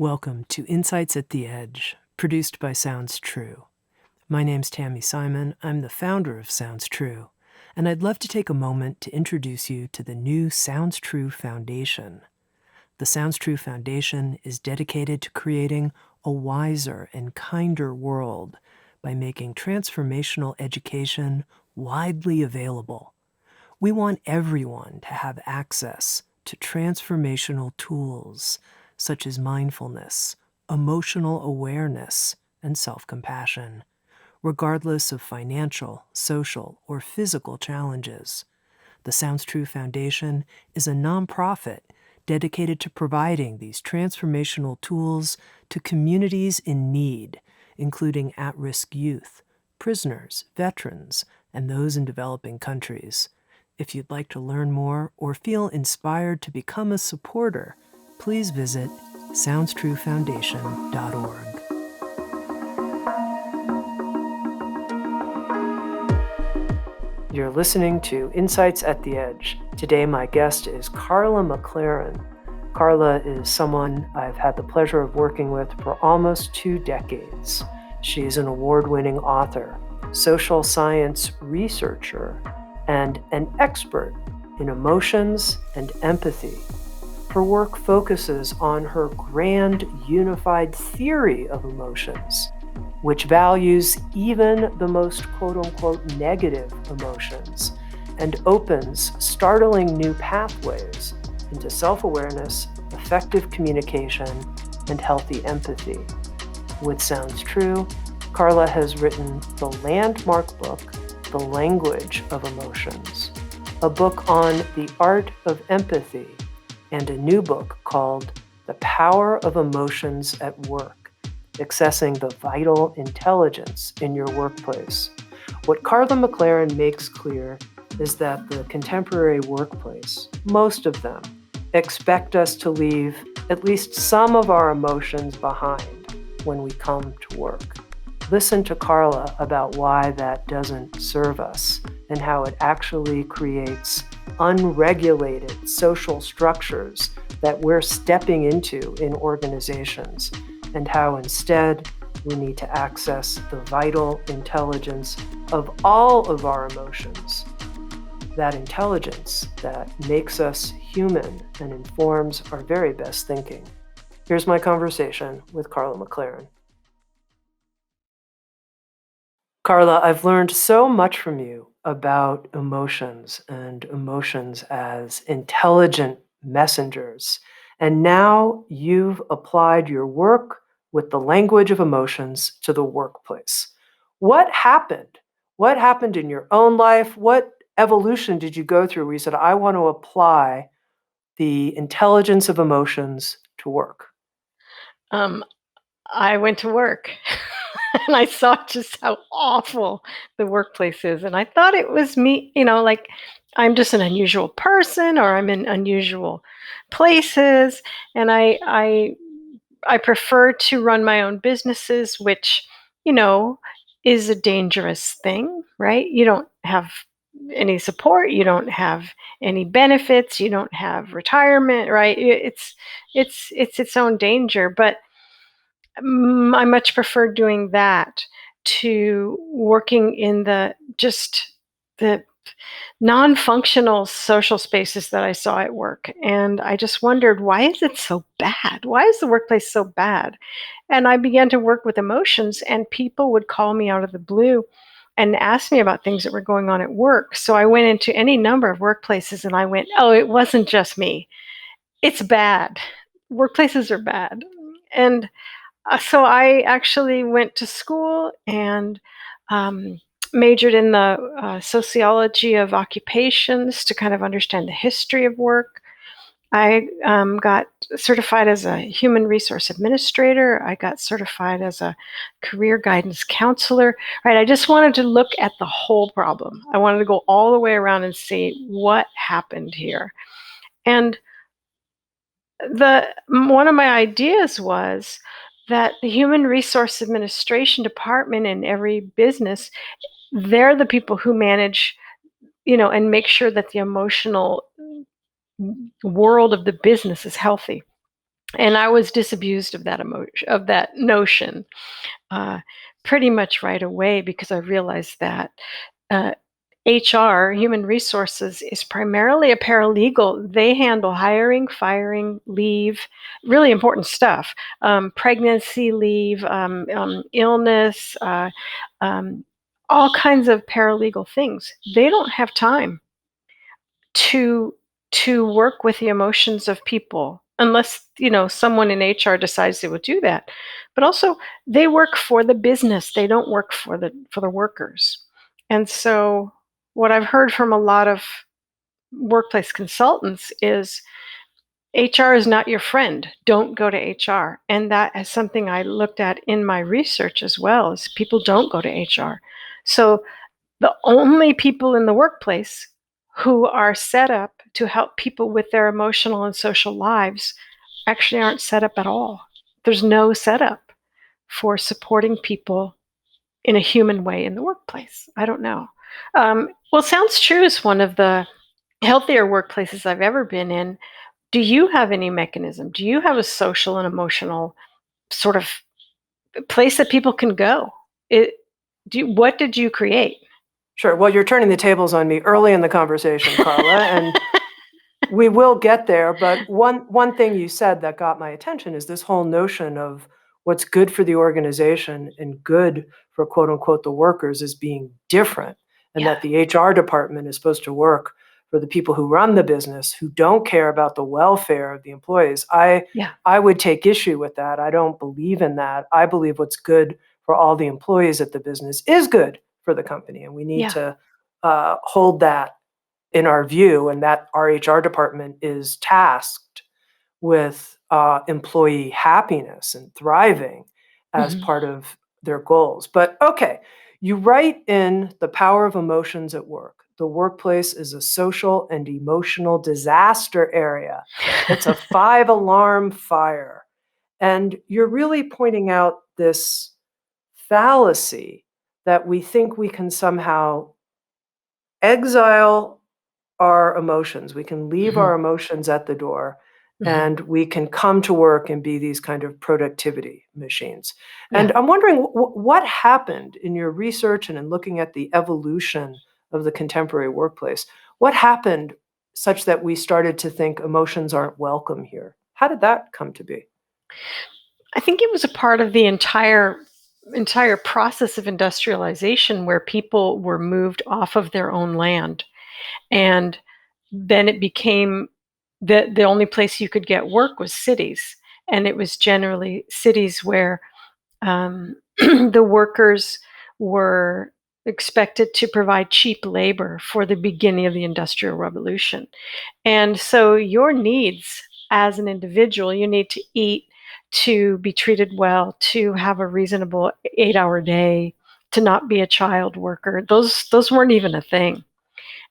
Welcome to Insights at the Edge, produced by Sounds True. My name's Tami Simon. I'm the founder of Sounds True, and I'd love to take a moment to introduce you to the new Sounds True Foundation. The Sounds True Foundation is dedicated to creating a wiser and kinder world by making transformational education widely available. We want everyone to have access to transformational tools such as mindfulness, emotional awareness, and self-compassion, regardless of financial, social, or physical challenges. The Sounds True Foundation is a nonprofit dedicated to providing these transformational tools to communities in need, including at-risk youth, prisoners, veterans, and those in developing countries. If you'd like to learn more or feel inspired to become a supporter, please visit SoundsTrueFoundation.org. You're listening to Insights at the Edge. Today my guest is Karla McLaren. Karla is someone I've had the pleasure of working with for almost 2 decades. She is an award-winning author, social science researcher, and an expert in emotions and empathy. Her work focuses on her grand unified theory of emotions, which values even the most quote-unquote negative emotions and opens startling new pathways into self-awareness, effective communication, and healthy empathy. With Sounds True, Karla has written the landmark book, The Language of Emotions, a book on the art of empathy, and a new book called The Power of Emotions at Work, Accessing the Vital Intelligence in Your Workplace. What Karla McLaren makes clear is that the contemporary workplace, most of them, expect us to leave at least some of our emotions behind when we come to work. Listen to Karla about why that doesn't serve us and how it actually creates unregulated social structures that we're stepping into in organizations, and how instead we need to access the vital intelligence of all of our emotions, that intelligence that makes us human and informs our very best thinking. Here's my conversation with Karla McLaren. Karla, I've learned so much from you about emotions and emotions as intelligent messengers. And now you've applied your work with the language of emotions to the workplace. What happened? What happened in your own life? What evolution did you go through where you said, I want to apply the intelligence of emotions to work? I went to work and I saw just how awful the workplace is. And I thought it was me, like I'm just an unusual person or I'm in unusual places. And I prefer to run my own businesses, which, you know, is a dangerous thing, right? You don't have any support, you don't have any benefits, you don't have retirement, right? It's its own danger. But I much prefer doing that to working in the non-functional social spaces that I saw at work. And I just wondered, why is it so bad? Why is the workplace so bad? And I began to work with emotions, and people would call me out of the blue and ask me about things that were going on at work. So I went into any number of workplaces and I went, oh, it wasn't just me. It's bad. Workplaces are bad. And so I actually went to school and um, majored in the sociology of occupations to kind of understand the history of work. I got certified as a human resource administrator. I got certified as a career guidance counselor. Right, I just wanted to look at the whole problem. I wanted to go all the way around and see what happened here. And the one of my ideas was that the human resource administration department in every business, they're the people who manage, and make sure that the emotional world of the business is healthy. And I was disabused of that emotion, of that notion, uh, pretty much right away, because I realized that uh, HR, human resources, is primarily a paralegal. They handle hiring, firing, leave, really important stuff, pregnancy leave, illness, um, all kinds of paralegal things. They don't have time to work with the emotions of people unless someone in HR decides they will do that. But also, they work for the business. They don't work for the workers. And so what I've heard from a lot of workplace consultants is HR is not your friend. Don't go to HR. And that is something I looked at in my research as well, is people don't go to HR. So the only people in the workplace who are set up to help people with their emotional and social lives actually aren't set up at all. There's no setup for supporting people in a human way in the workplace. I don't know. Well, Sounds True is one of the healthier workplaces I've ever been in. Do you have any mechanism? Do you have a social and emotional sort of place that people can go? What did you create? Sure. Well, you're turning the tables on me early in the conversation, Karla, and we will get there. But one thing you said that got my attention is this whole notion of what's good for the organization and good for quote unquote the workers is being different, and Yeah. that the HR department is supposed to work for the people who run the business who don't care about the welfare of the employees. Yeah. I would take issue with that. I don't believe in that. I believe what's good for all the employees at the business is good for the company, and we need Yeah. to hold that in our view, and that our HR department is tasked with employee happiness and thriving as Mhm. part of their goals. But okay, you write in The Power of Emotions at Work. The workplace is a social and emotional disaster area. It's a 5 alarm fire. And you're really pointing out this fallacy that we think we can somehow exile our emotions. We can leave Mhm. our emotions at the door Mhm. and we can come to work and be these kind of productivity machines. Yeah. And I'm wondering what happened in your research and in looking at the evolution of the contemporary workplace? What happened such that we started to think emotions aren't welcome here? How did that come to be? I think it was a part of the entire process of industrialization where people were moved off of their own land, and then it became the only place you could get work was cities, and it was generally cities where the workers were expected to provide cheap labor for the beginning of the industrial revolution. And so your needs as an individual, you need to eat, to be treated well, to have a reasonable 8-hour day, to not be a child worker. Those weren't even a thing.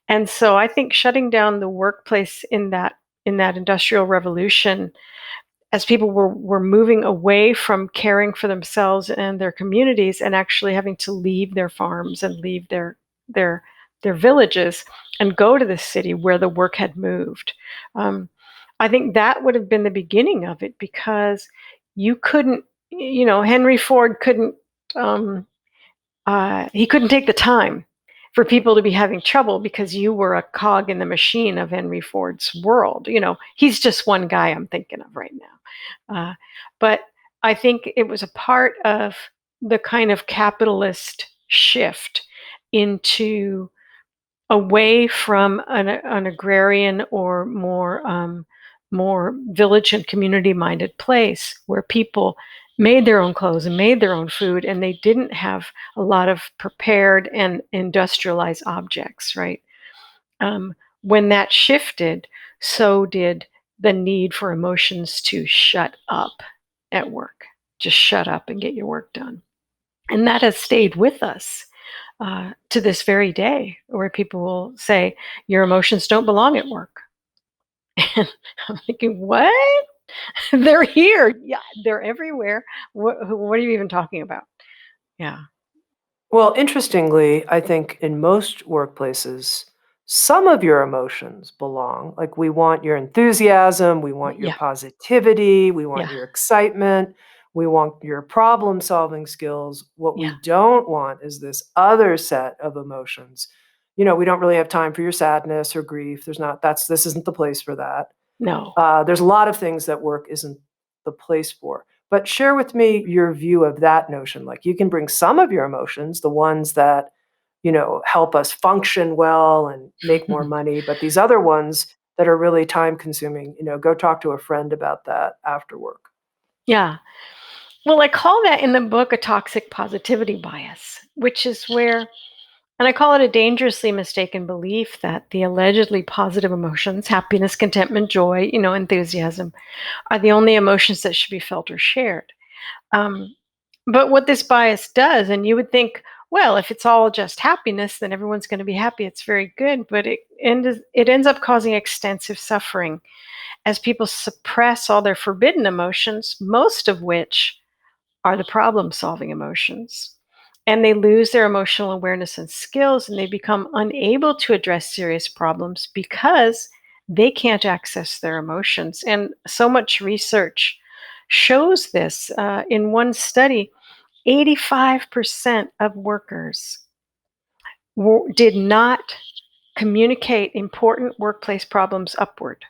And so I think shutting down the workplace in that industrial revolution, as people were moving away from caring for themselves and their communities and actually having to leave their farms and leave their their villages and go to the city where the work had moved. Um, I think that would have been the beginning of it, because you couldn't, Henry Ford couldn't, um, he couldn't take the time for people to be having trouble because you were a cog in the machine of Henry Ford's world. He's just one guy I'm thinking of right now. But I think it was a part of the kind of capitalist shift into away from an agrarian or more village and community minded place where people made their own clothes and made their own food, and they didn't have a lot of prepared and industrialized objects, right? um, when that shifted, so did the need for emotions to shut up at work. Just shut up and get your work done. And that has stayed with us to this very day, where people will say, your emotions don't belong at work. And I'm thinking, what? They're here. Yeah, they're everywhere. What are you even talking about? Yeah. Well, interestingly, I think in most workplaces, some of your emotions belong. Like we want your enthusiasm, we want your Yeah, positivity, we want yeah, your excitement, we want your problem solving skills. What yeah. we don't want is this other set of emotions. We don't really have time for your sadness or grief. This isn't the place for that. No. There's a lot of things that work isn't the place for. But share with me your view of that notion. Like you can bring some of your emotions, the ones that, help us function well and make more Mhm. money, but these other ones that are really time consuming, go talk to a friend about that after work. Yeah. Well, I call that in the book a toxic positivity bias, which is where, and I call it a dangerously mistaken belief that the allegedly positive emotions, happiness, contentment, joy, enthusiasm, are the only emotions that should be felt or shared. Um, but what this bias does, and you would think, well, if it's all just happiness, then everyone's going to be happy. It's very good, but it ends up causing extensive suffering as people suppress all their forbidden emotions, most of which are the problem solving emotions. And they lose their emotional awareness and skills, and they become unable to address serious problems because they can't access their emotions. And so much research shows this. In one study, 85% of workers did not communicate important workplace problems upward.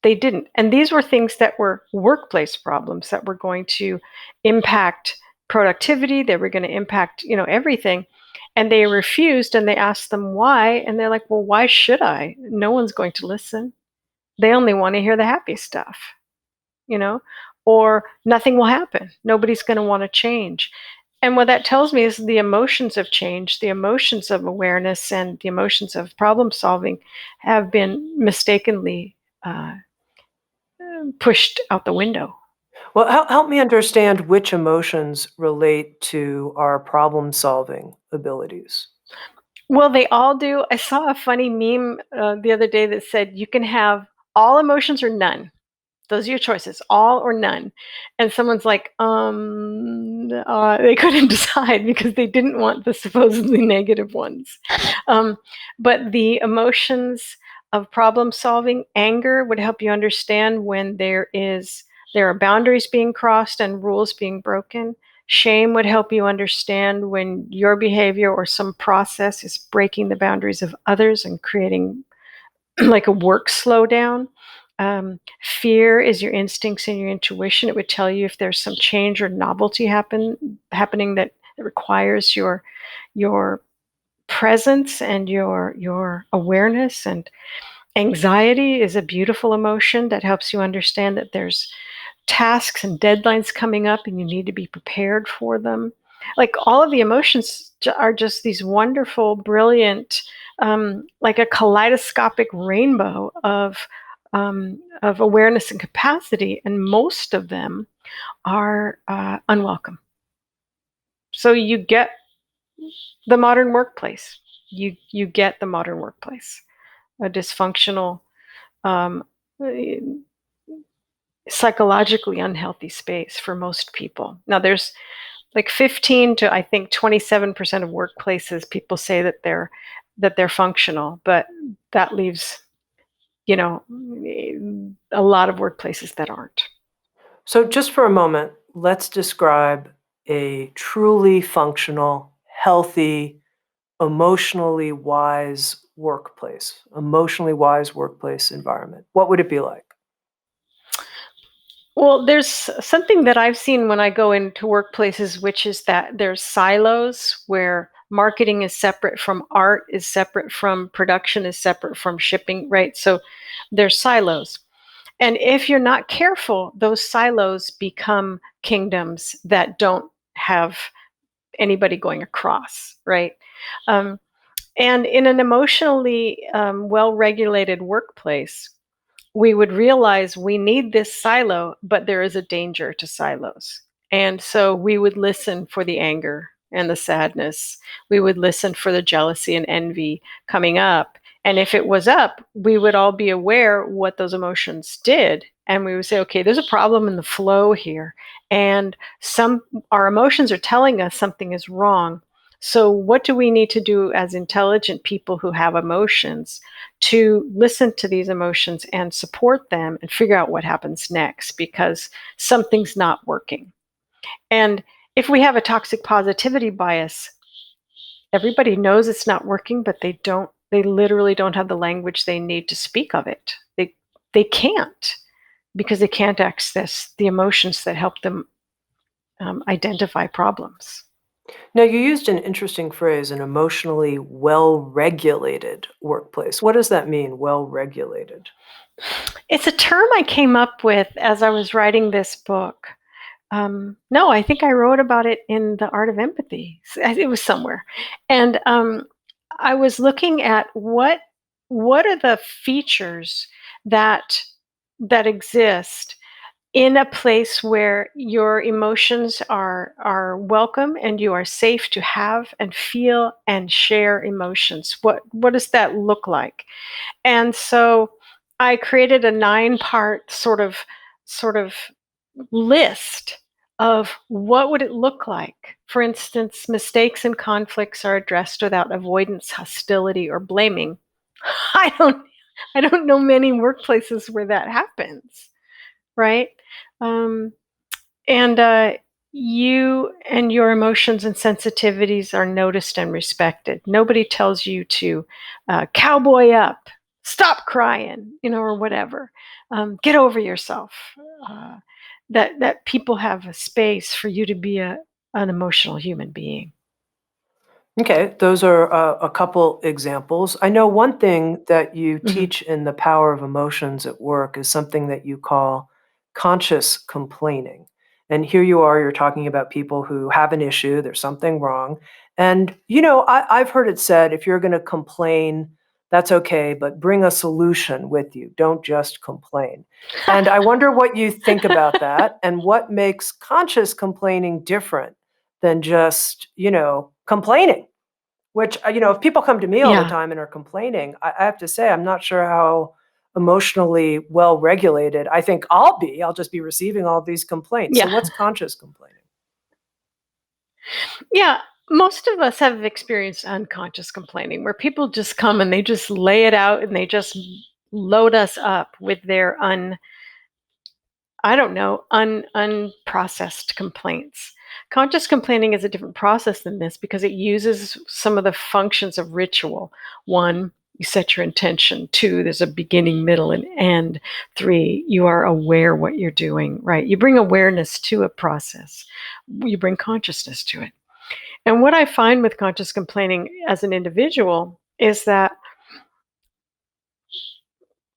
They didn't. And these were things that were workplace problems that were going to impact productivity, they were going to impact, everything. And they refused and they asked them why. And they're like, well, why should I? No one's going to listen. They only want to hear the happy stuff, you know, or nothing will happen. Nobody's going to want to change. And what that tells me is the emotions of change, the emotions of awareness, and the emotions of problem solving have been mistakenly uh, pushed out the window. Well, help me understand which emotions relate to our problem solving abilities. Well, they all do. I saw a funny meme the other day that said you can have all emotions or none. Those are your choices, all or none. And someone's like, they couldn't decide because they didn't want the supposedly negative ones. Um, but the emotions of problem solving, anger would help you understand when there are boundaries being crossed and rules being broken. Shame would help you understand when your behavior or some process is breaking the boundaries of others and creating like a work slowdown. Fear is your instincts and your intuition. It would tell you if there's some change or novelty happening that requires your presence and your awareness. And anxiety is a beautiful emotion that helps you understand that there's tasks and deadlines coming up and you need to be prepared for them. Like all of the emotions are just these wonderful, brilliant, like a kaleidoscopic rainbow of awareness and capacity, and most of them are unwelcome. So you get the modern workplace. You get the modern workplace, a dysfunctional, um, psychologically unhealthy space for most people. Now, there's like 15 to I think 27% of workplaces people say that they're functional, but that leaves you know a lot of workplaces that aren't. So, just for a moment, let's describe a truly functional, healthy, emotionally wise workplace environment. What would it be like? Well, there's something that I've seen when I go into workplaces, which is that there's silos where marketing is separate from art, is separate from production, is separate from shipping, right? So there's silos. And if you're not careful, those silos become kingdoms that don't have anybody going across, right? Um, and in an emotionally well regulated workplace, we would realize we need this silo, but there is a danger to silos. And so we would listen for the anger and the sadness. We would listen for the jealousy and envy coming up. And if it was up, we would all be aware what those emotions did. And we would say, okay, there's a problem in the flow here. And our emotions are telling us something is wrong. So, what do we need to do as intelligent people who have emotions to listen to these emotions and support them and figure out what happens next because something's not working? And if we have a toxic positivity bias, everybody knows it's not working, but they literally don't have the language they need to speak of it. They can't because they can't access the emotions that help them identify problems. Now, you used an interesting phrase, an emotionally well-regulated workplace. What does that mean, well-regulated? It's a term I came up with as I was writing this book. No, I think I wrote about it in The Art of Empathy. It was somewhere, and I was looking at what are the features that exist in a place where your emotions are welcome and you are safe to have and feel and share emotions. What does that look like? And so I created a 9-part sort of list of what would it look like. For instance, mistakes and conflicts are addressed without avoidance, hostility, or blaming. I don't I don't know many workplaces where that happens, right? Um, and you and your emotions and sensitivities are noticed and respected. Nobody tells you to cowboy up, stop crying, or whatever. Get over yourself. Uh, that people have a space for you to be an emotional human being. Okay, those are a couple examples. I know one thing that you Mhm. teach in The Power of Emotions at Work is something that you call conscious complaining. And here you are, you're talking about people who have an issue, there's something wrong. And, I've heard it said if you're going to complain, that's okay, but bring a solution with you. Don't just complain. And I wonder what you think about that and what makes conscious complaining different than just, complaining. Which, if people come to me all the Yeah, time and are complaining, I have to say I'm not sure how emotionally well regulated I think I'll be. I'll just be receiving all these complaints. So yeah, what's conscious complaining? yeah. Most of us have experienced unconscious complaining where people just come and they just lay it out and they just load us up with their I don't know, unprocessed complaints. Conscious complaining is a different process than this because it uses some of the functions of ritual. One, you set your intention. Two, there's a beginning, middle, and end. Three, you are aware what you're doing, right? You bring awareness to a process. You bring consciousness to it. And what I find with conscious complaining as an individual is that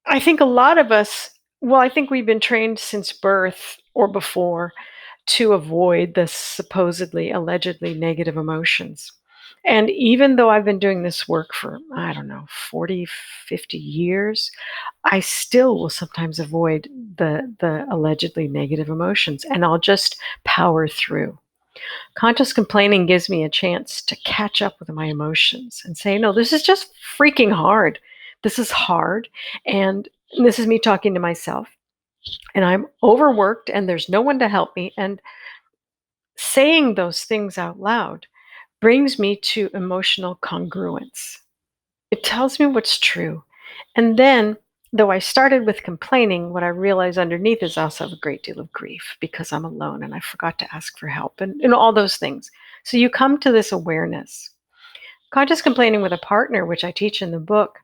I think a lot of us, well, I think we've been trained since birth or before to avoid the supposedly, allegedly negative emotions. And even though I've been doing this work for, I don't know, 40, 50 years, I still will sometimes avoid the allegedly negative emotions and I'll just power through. Conscious complaining gives me a chance to catch up with my emotions and say, no, this is just freaking hard. This is hard. And this is me talking to myself. And I'm overworked and there's no one to help me. And saying those things out loud brings me to emotional congruence. It tells me what's true. And then, though I started with complaining, what I realize underneath is also a great deal of grief because I'm alone and I forgot to ask for help and all those things. So you come to this awareness. Conscious complaining with a partner, which I teach in the book,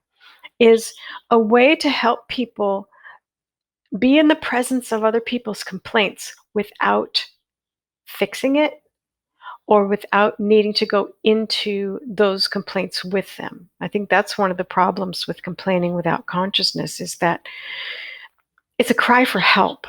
is a way to help people be in the presence of other people's complaints without fixing it or without needing to go into those complaints with them. I think that's one of the problems with complaining without consciousness is that it's a cry for help.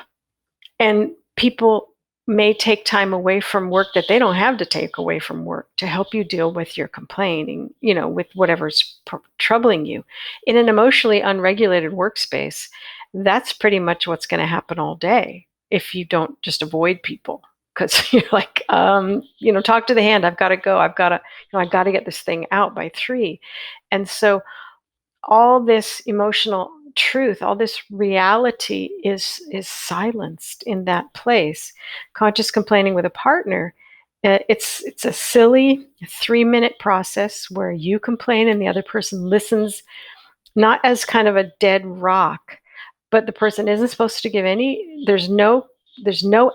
And people may take time away from work that they don't have to take away from work to help you deal with your complaining, with whatever's troubling you. In an emotionally unregulated workspace, that's pretty much what's going to happen all day if you don't just avoid people. Because you're like, talk to the hand. I've got to go. I've got to get this thing out by 3. And so all this emotional truth, all this reality is silenced in that place. Conscious complaining with a partner It's a silly 3-minute process where you complain and the other person listens, not as kind of a dead rock, but the person isn't supposed to give any. There's no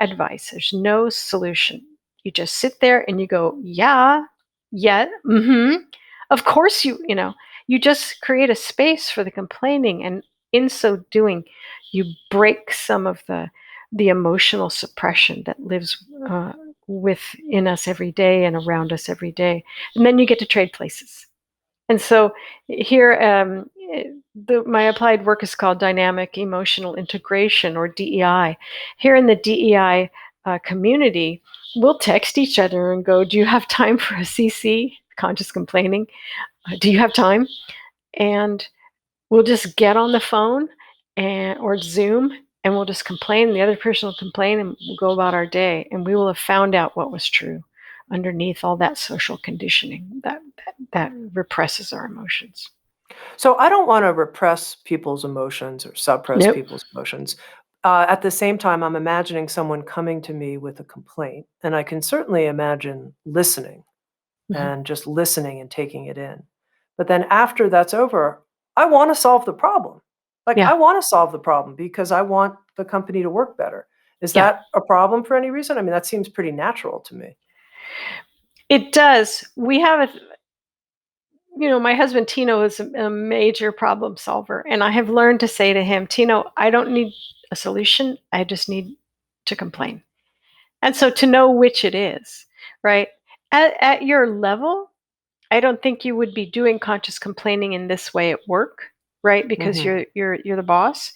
advice. There's no solution. You just sit there and you go, yeah, yeah, of course you just create a space for the complaining, and in so doing, you break some of the emotional suppression that lives within us every day and around us every day, and then you get to trade places. And so here, my applied work is called Dynamic Emotional Integration, or DEI. Here in the DEI community, we'll text each other and go, "Do you have time for a CC?" Conscious complaining. Do you have time? And we'll just get on the phone or Zoom, and we'll just complain. The other person will complain, and we'll go about our day, and we will have found out what was true underneath all that social conditioning that represses our emotions. So I don't want to repress people's emotions or suppress Nope. people's emotions. At the same time, I'm imagining someone coming to me with a complaint, and I can certainly imagine listening Mhm. and just listening and taking it in. But then after that's over, I want to solve the problem. Like, Yeah. I want to solve the problem because I want the company to work better. Is Yeah. that a problem for any reason? I mean, that seems pretty natural to me. It does. We have my husband Tino is a major problem solver, and I have learned to say to him, Tino, I don't need a solution. I just need to complain. And so to know which it is, right? At your level, I don't think you would be doing conscious complaining in this way at work, right? Because Mhm. you're the boss.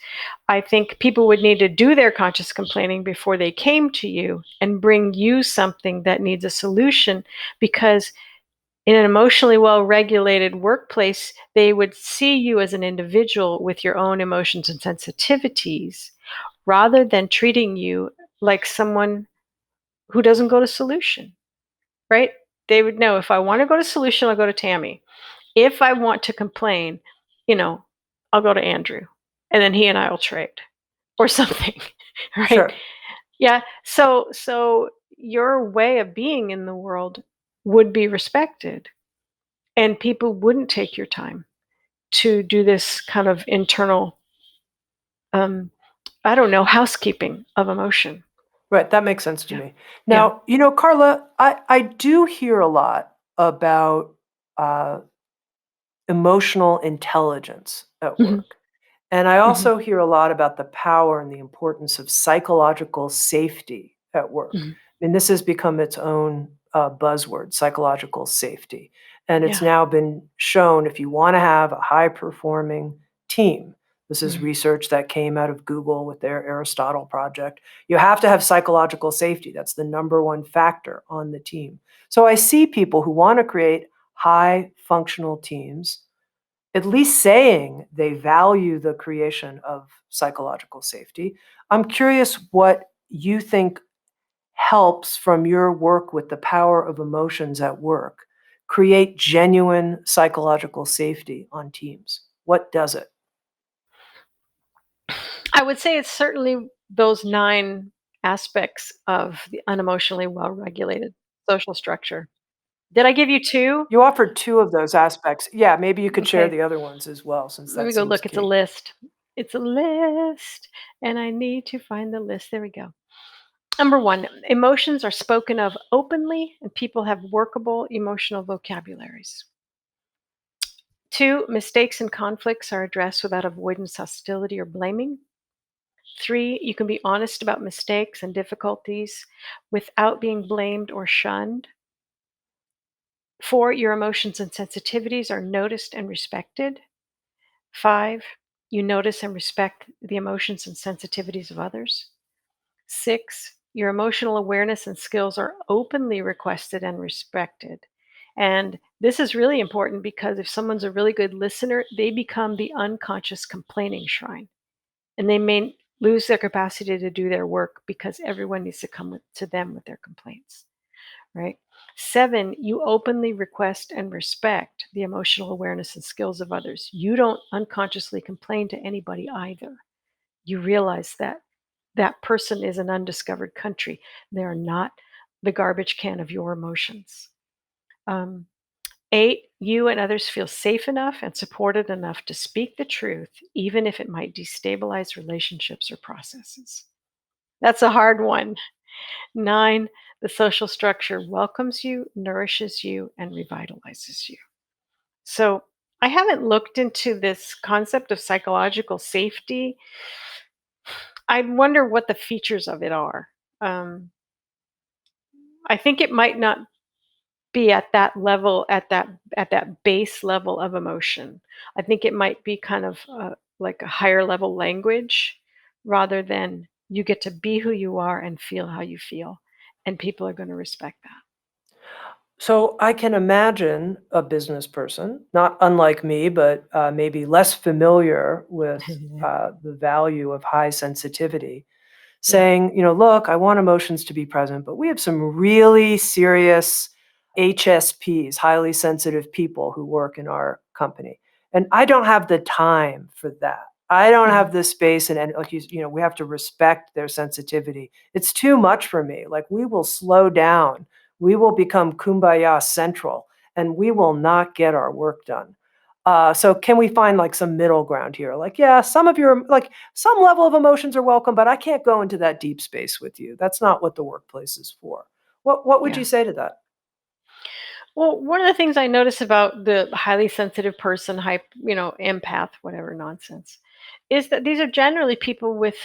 I think people would need to do their conscious complaining before they came to you and bring you something that needs a solution, because in an emotionally well regulated workplace, they would see you as an individual with your own emotions and sensitivities rather than treating you like someone who doesn't go to solution, right? They would know, if I want to go to solution, I'll go to Tami. If I want to complain, you know, I'll go to Andrew, and then he and I will trade or something, right? Sure. Yeah. So your way of being in the world would be respected, and people wouldn't take your time to do this kind of internal, um, I don't know, housekeeping of emotion. Right, that makes sense to Yeah. me. Yeah. Now, Carla, I do hear a lot about uh, emotional intelligence at Hmm. work. And I Hmm. also hear a lot about the power and the importance of psychological safety at work. Hmm. I mean, this has become its own buzzword, psychological safety. And it's Yeah. now been shown if you want to have a high performing team, this is Mhm. research that came out of Google with their Aristotle project, you have to have psychological safety. That's the number one factor on the team. So I see people who want to create high functional teams at least saying they value the creation of psychological safety. I'm curious what you think helps from your work with the power of emotions at work create genuine psychological safety on teams. What does it? I would say it's certainly those 9 aspects of the unemotionally well-regulated social structure. Did I give you 2? You offered two of those aspects. Yeah, maybe you could share Okay, the other ones as well, since let that me go seems look. It's a key. list. It's a list, and I need to find the list. There we go. Number 1, emotions are spoken of openly, and people have workable emotional vocabularies. 2, mistakes and conflicts are addressed without avoidance, hostility, or blaming. 3, you can be honest about mistakes and difficulties without being blamed or shunned. 4, your emotions and sensitivities are noticed and respected. 5, you notice and respect the emotions and sensitivities of others. 6, your emotional awareness and skills are openly requested and respected. And this is really important because if someone's a really good listener, they become the unconscious complaining shrine, and they may lose their capacity to do their work because everyone needs to come to them with their complaints, right? 7, you openly request and respect the emotional awareness and skills of others. You don't unconsciously complain to anybody either. You realize that that person is an undiscovered country. They are not the garbage can of your emotions. 8, you and others feel safe enough and supported enough to speak the truth, even if it might destabilize relationships or processes. That's a hard one. 9, the social structure welcomes you, nourishes you, and revitalizes you. So I haven't looked into this concept of psychological safety. I wonder what the features of it are. Um, I think it might not be at that level, at that base level of emotion. I think it might be kind of like a higher level language, rather than you get to be who you are and feel how you feel, and people are going to respect So I can imagine a business person, not unlike me, but maybe less familiar with that. the value of high sensitivity, Yeah, saying, look, I want emotions to be present, but we have some really serious HSPs, highly sensitive people who work in our company. And I don't have the time for that. I don't yeah, have the space and like we have to respect their sensitivity. It's too much for me. Like we will slow down. We will become kumbaya central and we will not get our work done. So can we find like some middle ground here? Like, yeah, some of your like some level of emotions are welcome, but I can't go into that deep space with you. That's not what the workplace is for. What would yeah. you say to that? Well, one of the things I notice about the highly sensitive person, empath, whatever nonsense, is that these are generally people with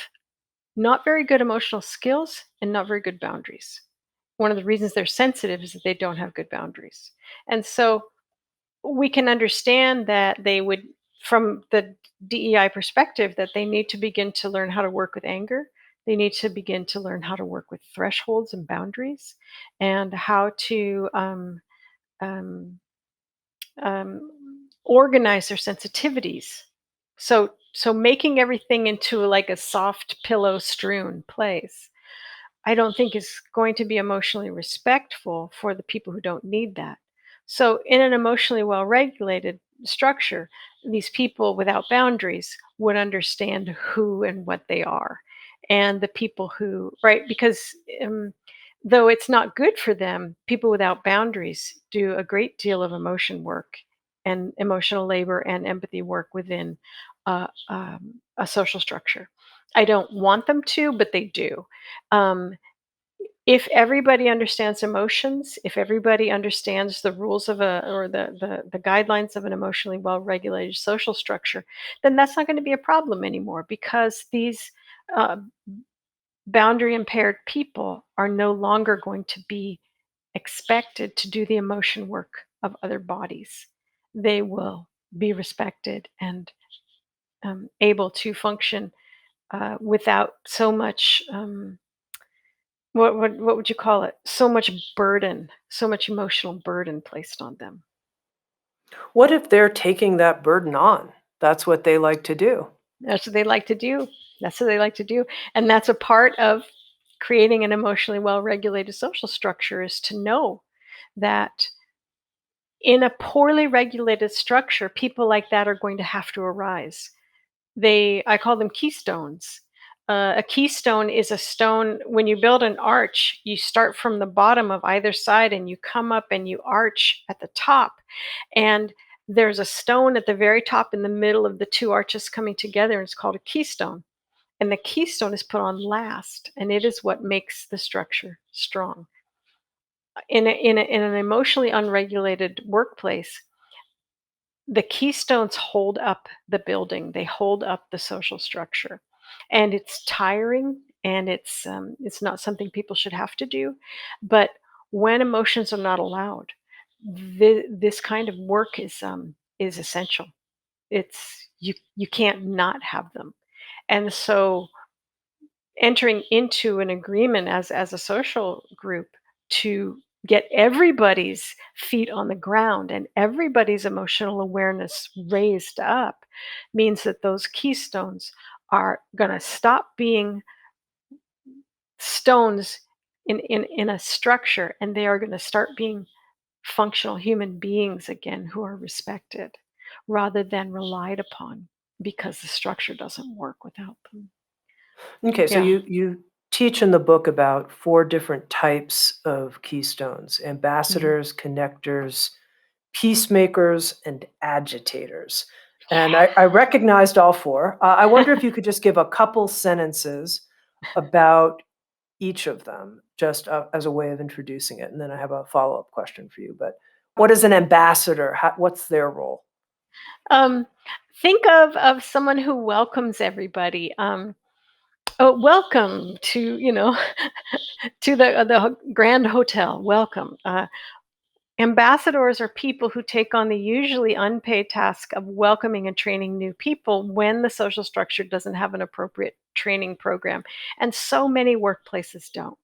not very good emotional skills and not very good boundaries. One of the reasons they're sensitive is that they don't have good boundaries. And so we can understand that they would, from the DEI perspective, that they need to begin to learn how to work with anger. They need to begin to learn how to work with thresholds and boundaries, and how to um, organize their sensitivities. So making everything into like a soft pillow strewn place, I don't think is going to be emotionally respectful for the people who don't need that. So, in an emotionally well regulated structure, these people without boundaries would understand who and what they are. And the people who, right, because though it's not good for them, people without boundaries do a great deal of emotion work and emotional labor and empathy work within a social structure. I don't want them to, but they do. Um, if everybody understands emotions, if everybody understands the rules of the guidelines of an emotionally well regulated social structure, then that's not going to be a problem anymore, because these uh, boundary impaired people are no longer going to be expected to do the emotion work of other bodies. They will be respected and able to function without so much. What would you call it? So much burden, so much emotional burden placed on them. What if they're taking that burden on? That's what they like to do. That's what they like to do. That's what they like to do. And that's a part of creating an emotionally well-regulated social structure, is to know that in a poorly regulated structure, people like that are going to have to arise. I call them keystones. A keystone is a stone. When you build an arch, you start from the bottom of either side and you come up and you arch at the top. And there's a stone at the very top in the middle of the two arches coming together, and it's called a keystone. And the keystone is put on last, and it is what makes the structure strong. In an emotionally unregulated workplace, the keystones hold up the building, they hold up the social structure. And it's tiring, and it's not something people should have to do. But when emotions are not allowed, this kind of work is essential. It's you can't not have them. And so entering into an agreement as a social group to get everybody's feet on the ground and everybody's emotional awareness raised up means that those keystones are going to stop being stones in a structure, and they are going to start being functional human beings again, who are respected rather than relied upon because the structure doesn't work without them. Okay, so Yeah. you teach in the book about 4 different types of keystones: Mhm. ambassadors, connectors, peacemakers, and agitators. And I recognized all 4. I wonder if you could just give a couple sentences about each of them, just as a way of introducing it. And then I have a follow-up question for you. But what is an ambassador? What's their role? Um, think of someone who welcomes everybody. Oh, welcome to to the Grand Hotel. Welcome. Ambassadors are people who take on the usually unpaid task of welcoming and training new people when the social structure doesn't have an appropriate training program. And so many workplaces don't.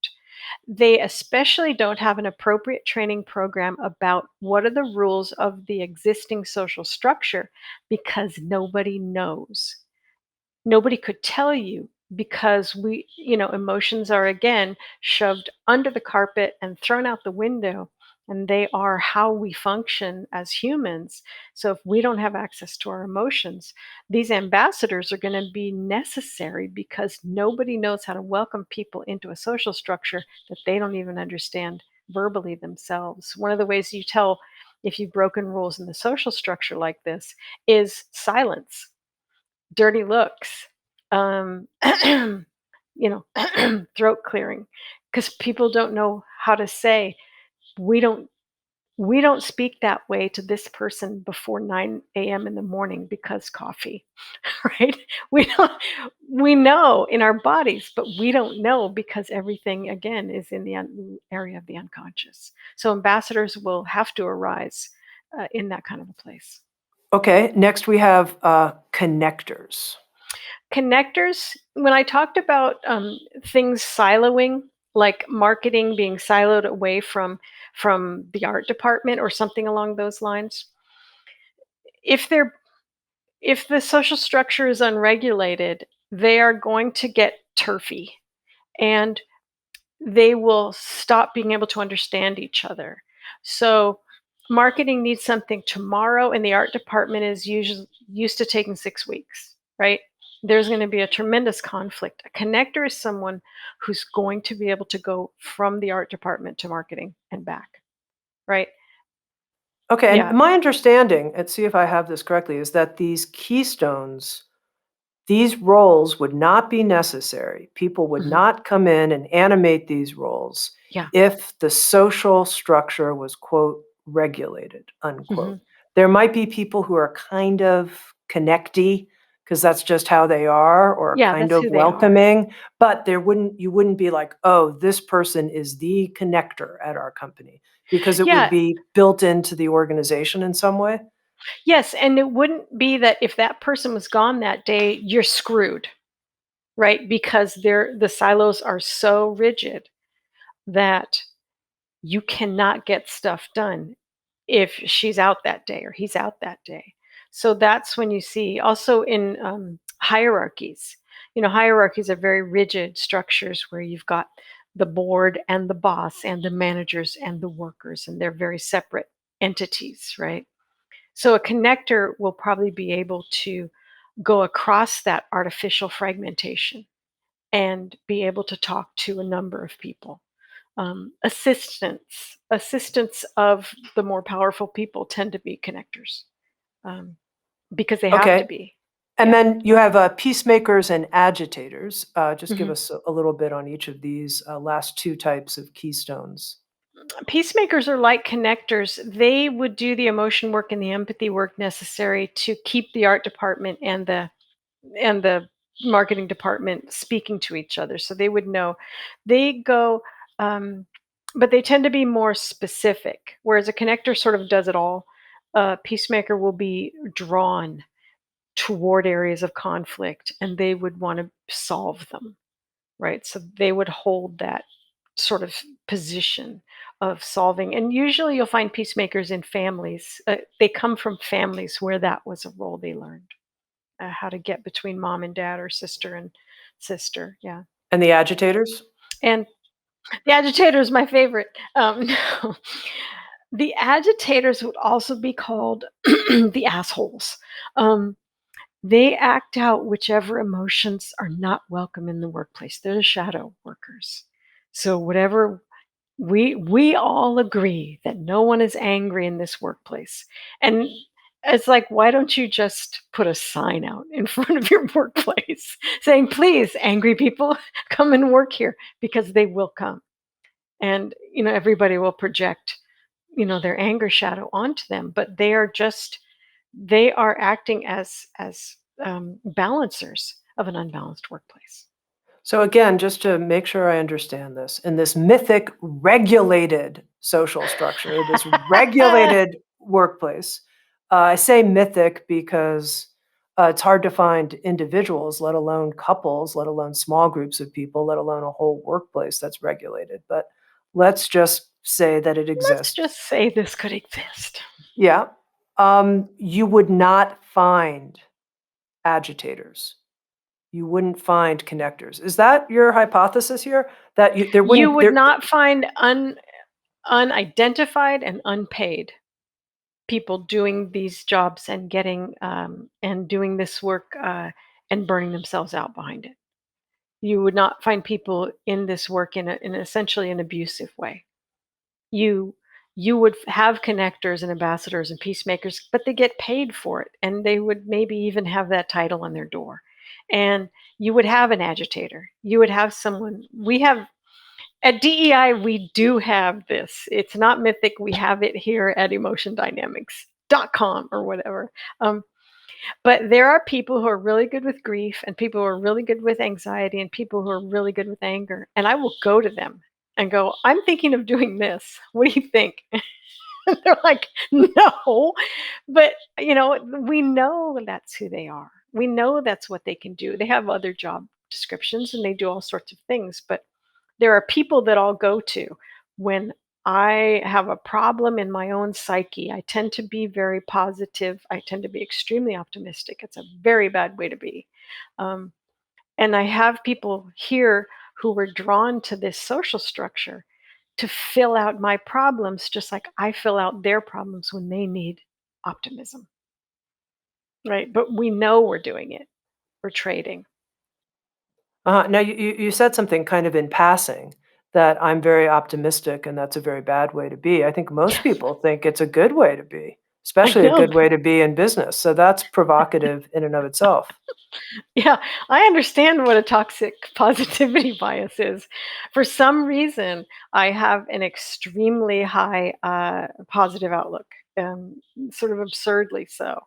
They especially don't have an appropriate training program about what are the rules of the existing social structure because nobody knows. Nobody could tell you because emotions are again shoved under the carpet and thrown out the window, and they are how we function as humans. So if we don't have access to our emotions, these ambassadors are going to be necessary because nobody knows how to welcome people into a social structure that they don't even understand verbally themselves. One of the ways you tell if you've broken rules in the social structure like this is silence, dirty looks, um, throat clearing, because people don't know how to say, we don't we don't speak that way to this person before 9 a.m. in the morning because coffee, right? We know in our bodies, but we don't know because everything again is in the area of the unconscious. So ambassadors will have to arise in that kind of a place. Okay, next we have connectors. Connectors, when I talked about things siloing, like marketing being siloed away from the art department or something along those lines, if they're if the social structure is unregulated, they are going to get turfy, and they will stop being able to understand each other. So marketing needs something tomorrow, and the art department is usually used to taking 6 weeks, right? There's going to be a tremendous conflict. A connector is someone who's going to be able to go from the art department to marketing and back, right? Okay, and Yeah. my understanding, and see if I have this correctly, is that these keystones, these roles would not be necessary. People would Mhm. not come in and animate these roles Yeah. if the social structure was, quote, regulated, unquote. Mhm. There might be people who are kind of connecty because that's just how they are, or Yeah, kind that's of who they are. welcoming, but you wouldn't be like, oh, this person is the connector at our company because it would Yeah. be built into the organization in some way. Yes, and it wouldn't be that if that person was gone that day, you're screwed, right? Because the silos are so rigid that you cannot get stuff done if she's out that day or he's out that day. So that's when you see also in hierarchies. Hierarchies are very rigid structures where you've got the board and the boss and the managers and the workers, and they're very separate entities, right? So a connector will probably be able to go across that artificial fragmentation and be able to talk to a number of people. Assistants of the more powerful people tend to be connectors, um, because they have to Okay. be. And Yeah. then you have peacemakers and agitators. Just give Mhm. us a little bit on each of these last 2 types of keystones. Peacemakers are like connectors. They would do the emotion work and the empathy work necessary to keep the art department and the marketing department speaking to each other, so they would know. They go, um, but they tend to be more specific, whereas a connector sort of does it all. A peacemaker will be drawn toward areas of conflict, and they would want to solve them, right? So they would hold that sort of position of solving. And usually you'll find peacemakers in families. They come from families where that was a role they learned, how to get between mom and dad or sister and sister. Yeah. And the agitators? And the agitator is my favorite. The agitators would also be called the assholes. Um, They act out whichever emotions are not welcome in the workplace. They're the shadow workers. So whatever we all agree that no one is angry in this workplace. And it's like, why don't you just put a sign out in front of your workplace saying, please, angry people, come and work here, because they will come. And everybody will project their anger shadow onto them, but they are acting as balancers of an unbalanced workplace. So again, just to make sure I understand this, in this mythic regulated social structure, this regulated workplace, I say mythic because it's hard to find individuals, let alone couples, let alone small groups of people, let alone a whole workplace that's regulated. But let's just say that it Let's exists. just say this could exist. Yeah. You would not find agitators. You wouldn't find connectors. Is that your hypothesis here? That there You wouldn't would there not find unidentified and unpaid people doing these jobs and getting and doing this work and burning themselves out behind it. You would not find people in this work in essentially an abusive way. You you would have connectors and ambassadors and peacemakers, but they get paid for it, and they would maybe even have that title on their door. And you would have an agitator. You would have someone. We have at DEI, we do have this. It's not mythic. We have it here at emotiondynamics.com or whatever. Um, but there are people who are really good with grief, and people who are really good with anxiety, and people who are really good with anger. And I will go to them and go, I'm thinking of doing this. What do you think? They're like, no. But, we know that's who they are. We know that's what they can do. They have other job descriptions and they do all sorts of things. But there are people that I'll go to when I have a problem in my own psyche. I tend to be very positive. I tend to be extremely optimistic. It's a very bad way to be. Um, and I have people here who were drawn to this social structure to fill out my problems, just like I fill out their problems when they need optimism. Right. But we know we're doing it, we're trading. now you said something kind of in passing that I'm very optimistic and that's a very bad way to be. I think most people think it's a good way to be, I especially a know. good way to be in business. So that's provocative in and of itself. Yeah, I understand what a toxic positivity bias is. For some reason, I have an extremely high positive outlook, sort of absurdly so.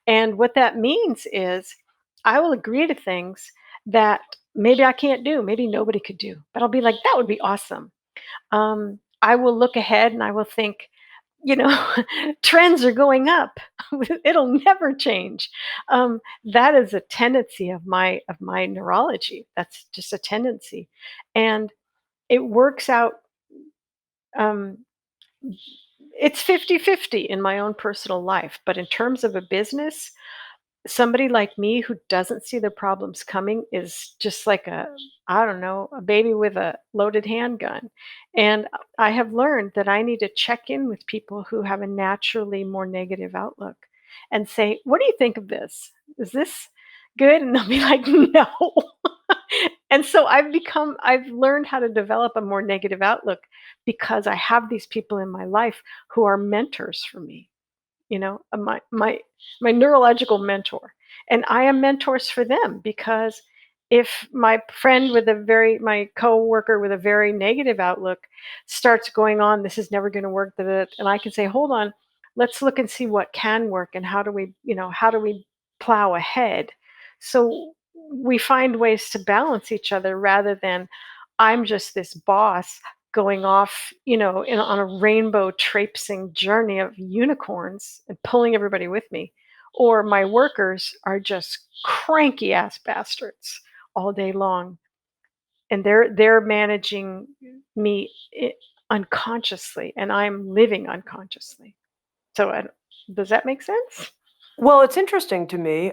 And what that means is I will agree to things that maybe I can't do, maybe nobody could do, but I'll be like, that would be awesome. I will look ahead and I will think, you know, trends are going up. It'll never change. That is a tendency of my neurology. That's just a tendency, and it works out. Um, it's 50-50 in my own personal life, but in terms of a business, somebody like me who doesn't see the problems coming is just like I don't know, a baby with a loaded handgun. And I have learned that I need to check in with people who have a naturally more negative outlook and say, what do you think of this? Is this good? And they'll be like, no. And so I've learned how to develop a more negative outlook because I have these people in my life who are mentors for me, my neurological mentor, and I am mentors for them. Because if my coworker with a very negative outlook starts going on, this is never going to work, and I can say, hold on, let's look and see what can work, and how do we plow ahead. So we find ways to balance each other rather than I'm just this boss going off, on a rainbow traipsing journey of unicorns and pulling everybody with me. Or my workers are just cranky ass bastards all day long, and they're managing me unconsciously, and I'm living unconsciously. So, does that make sense? Well, it's interesting to me.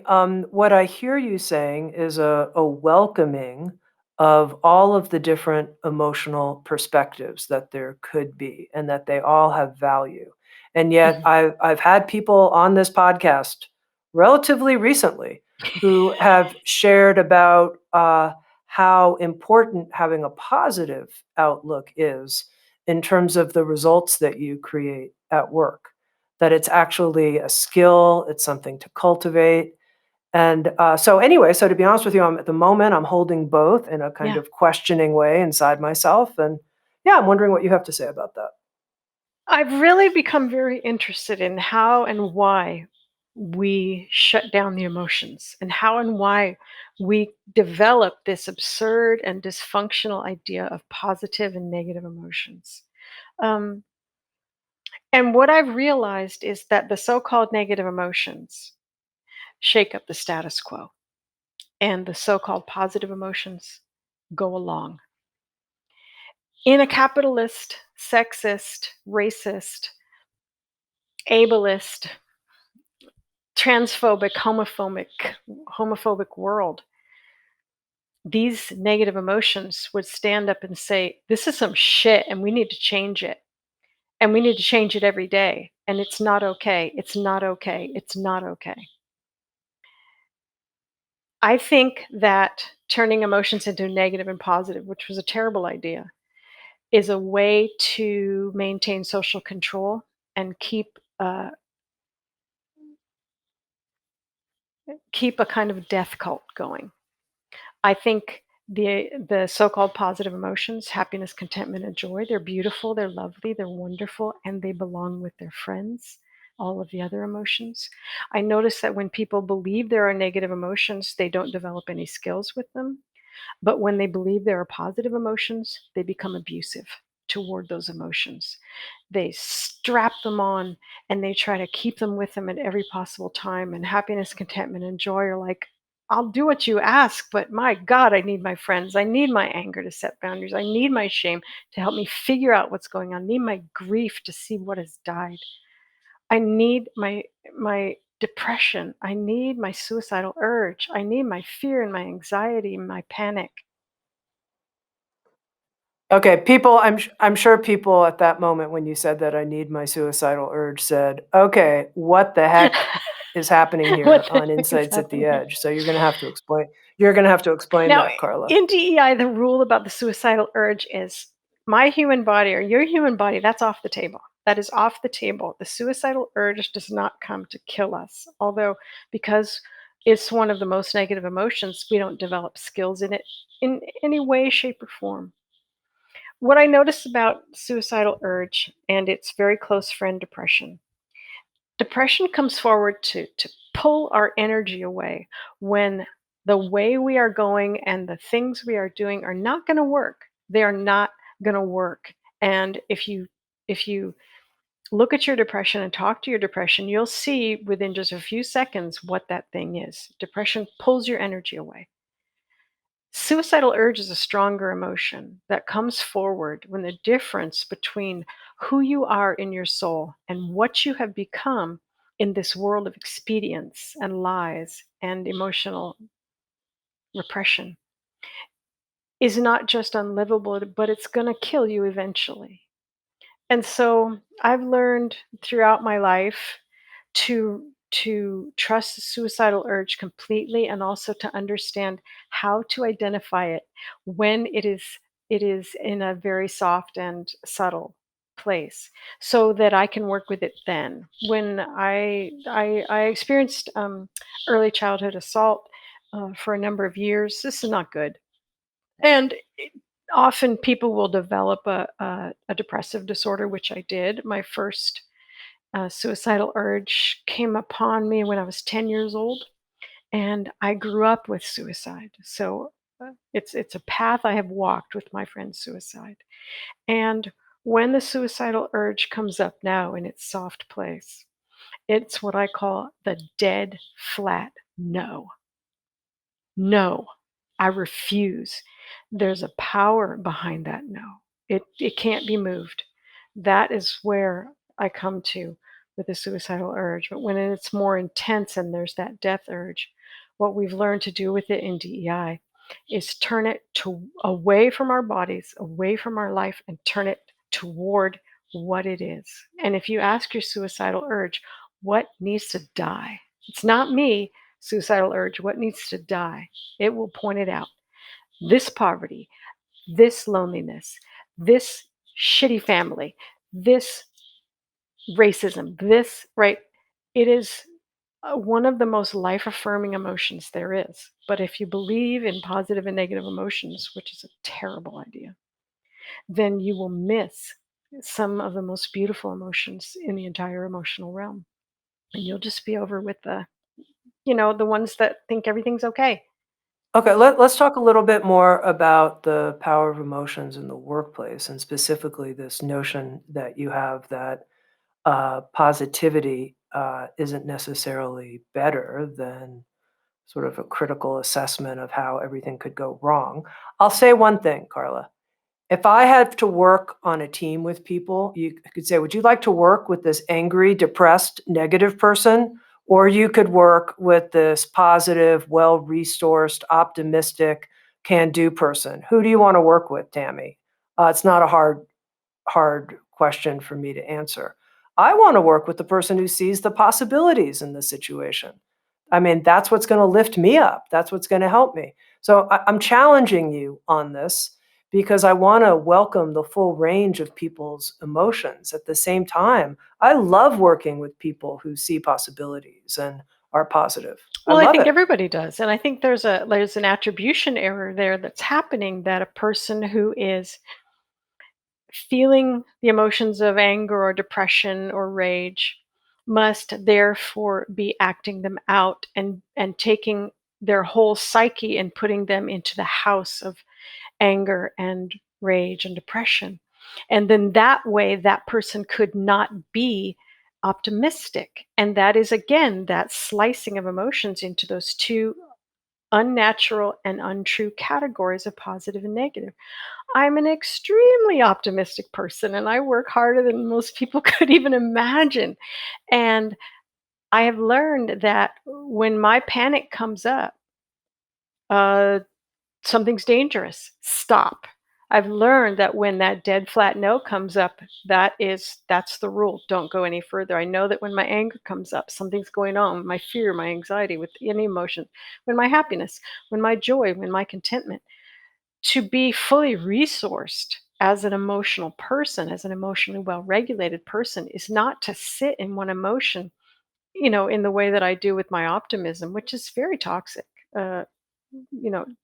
What I hear you saying is a welcoming of all of the different emotional perspectives that there could be, and that they all have value. And yet, Mhm. I've had people on this podcast relatively recently who have shared about how important having a positive outlook is in terms of the results that you create at work. That it's actually a skill, it's something to cultivate. And so to be honest with you, at the moment, I'm holding both in a kind Yeah. of questioning way inside myself. And yeah, I'm wondering what you have to say about that. I've really become very interested in how and why we shut down the emotions and how and why we develop this absurd and dysfunctional idea of positive and negative emotions. Um, and what I've realized is that the so called negative emotions shake up the status quo, and the so called positive emotions go along. In a capitalist, sexist, racist, ableist, transphobic, homophobic world, these negative emotions would stand up and say, this is some shit and we need to change it. And we need to change it every day. And it's not okay. It's not okay. It's not okay. I think that turning emotions into negative and positive, which was a terrible idea, is a way to maintain social control and keep a kind of death cult going. I think the so-called positive emotions, happiness, contentment, and joy, they're beautiful, they're lovely, they're wonderful, and they belong with their friends. All of the other emotions. I notice that when people believe there are negative emotions, they don't develop any skills with them. But when they believe there are positive emotions, they become abusive toward those emotions. They strap them on and they try to keep them with them at every possible time. And happiness, contentment, and joy are like, I'll do what you ask, but my God, I need my friends. I need my anger to set boundaries. I need my shame to help me figure out what's going on. I need my grief to see what has died. I need my depression. I need my suicidal urge. I need my fear and my anxiety and my panic. Okay, I'm sure people at that moment when you said that I need my suicidal urge said, "Okay, what the heck is happening here What the on heck is Insights at the happening here? Edge?" So you're gonna have to explain Now, that, Karla. in DEI, the rule about the suicidal urge is my human body or your human body, that's off the table. That is off the table. The suicidal urge does not come to kill us. Although, because it's one of the most negative emotions, we don't develop skills in it in any way, shape, or form. What I notice about suicidal urge and its very close friend depression, depression comes forward to pull our energy away when the way we are going and the things we are doing are not going to work. They are not going to work. And if you look at your depression and talk to your depression, you'll see within just a few seconds what that thing is. Depression pulls your energy away. Suicidal urge is a stronger emotion that comes forward when the difference between who you are in your soul and what you have become in this world of expedience and lies and emotional repression is not just unlivable, but it's going to kill you eventually. And so I've learned throughout my life to trust the suicidal urge completely and also to understand how to identify it when it is in a very soft and subtle place so that I can work with it then. When I experienced early childhood assault for a number of years, this is not good. And often people will develop a depressive disorder, which I did. My first suicidal urge came upon me when I was 10 years old, and I grew up with suicide. So it's a path I have walked with my friend's suicide. And when the suicidal urge comes up now in its soft place, it's what I call the dead flat no. No, I refuse. There's a power behind that no. It can't be moved. That is where I come to with the suicidal urge. But when it's more intense and there's that death urge, what we've learned to do with it in DEI is turn it to away from our bodies, away from our life, and turn it toward what it is. And if you ask your suicidal urge, what needs to die? It's not me. suicidal urge, what needs to die. It will point it out. This poverty, this loneliness, this shitty family, this racism, this, right? It is one of the most life affirming emotions there is. But if you believe in positive and negative emotions, which is a terrible idea, then you will miss some of the most beautiful emotions in the entire emotional realm. And you'll just be over with the ones that think everything's okay. Okay, let's talk a little bit more about the power of emotions in the workplace, and specifically this notion that you have that positivity isn't necessarily better than sort of a critical assessment of how everything could go wrong. I'll say one thing, Karla. If I had to work on a team with people, you could say, would you like to work with this angry, depressed, negative person? Or you could work with this positive, well resourced, optimistic, can do person. Who do you want to work with, Tami? It's not a hard question for me to answer. I want to work with the person who sees the possibilities in the situation. I mean, that's what's going to lift me up. That's what's going to help me. So I'm challenging you on this because I want to welcome the full range of people's emotions. At the same time, I love working with people who see possibilities and are positive. I Well, I love think it. everybody does. And I think there's an attribution error there that's happening, that a person who is feeling the emotions of anger or depression or rage must therefore be acting them out and taking their whole psyche and putting them into the house of anger and rage and depression. And then that way, that person could not be optimistic. And that is, again, that slicing of emotions into those two unnatural and untrue categories of positive and negative. I'm an extremely optimistic person and I work harder than most people could even imagine. And I have learned that when my panic comes up, uh, something's dangerous. Stop. I've learned that when that dead flat no comes up, that's the rule. Don't go any further. I know that when my anger comes up, something's going on. My fear, my anxiety, with any emotion, when my happiness, when my joy, when my contentment, to be fully resourced as an emotional person, as an emotionally well regulated person, is not to sit in one emotion, in the way that I do with my optimism, which is very toxic. Uh,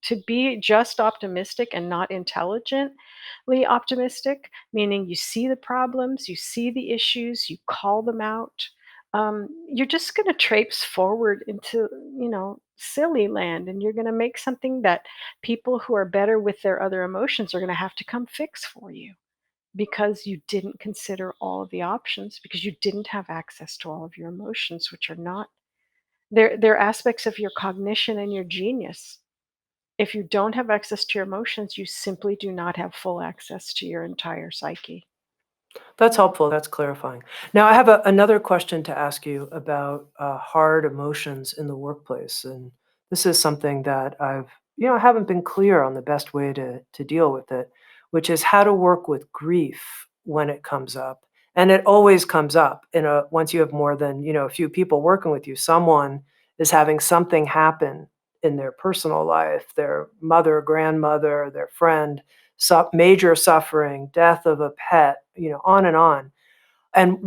to be just optimistic and not intelligently optimistic, meaning you see the problems, you see the issues, you call them out. You're just going to traipse forward into, silly land, and you're going to make something that people who are better with their other emotions are going to have to come fix for you, because you didn't consider all of the options, because you didn't have access to all of your emotions, which are not, they're aspects of your cognition and your genius. If you don't have access to your emotions, you simply do not have full access to your entire psyche. That's helpful. That's clarifying. Now, I have another question to ask you about hard emotions in the workplace, and this is something that haven't been clear on the best way to deal with it, which is how to work with grief when it comes up, and it always comes up. Once you have more than a few people working with you, someone is having something happen in their personal life, their mother, grandmother, their friend, major suffering, death of a pet, on and on. And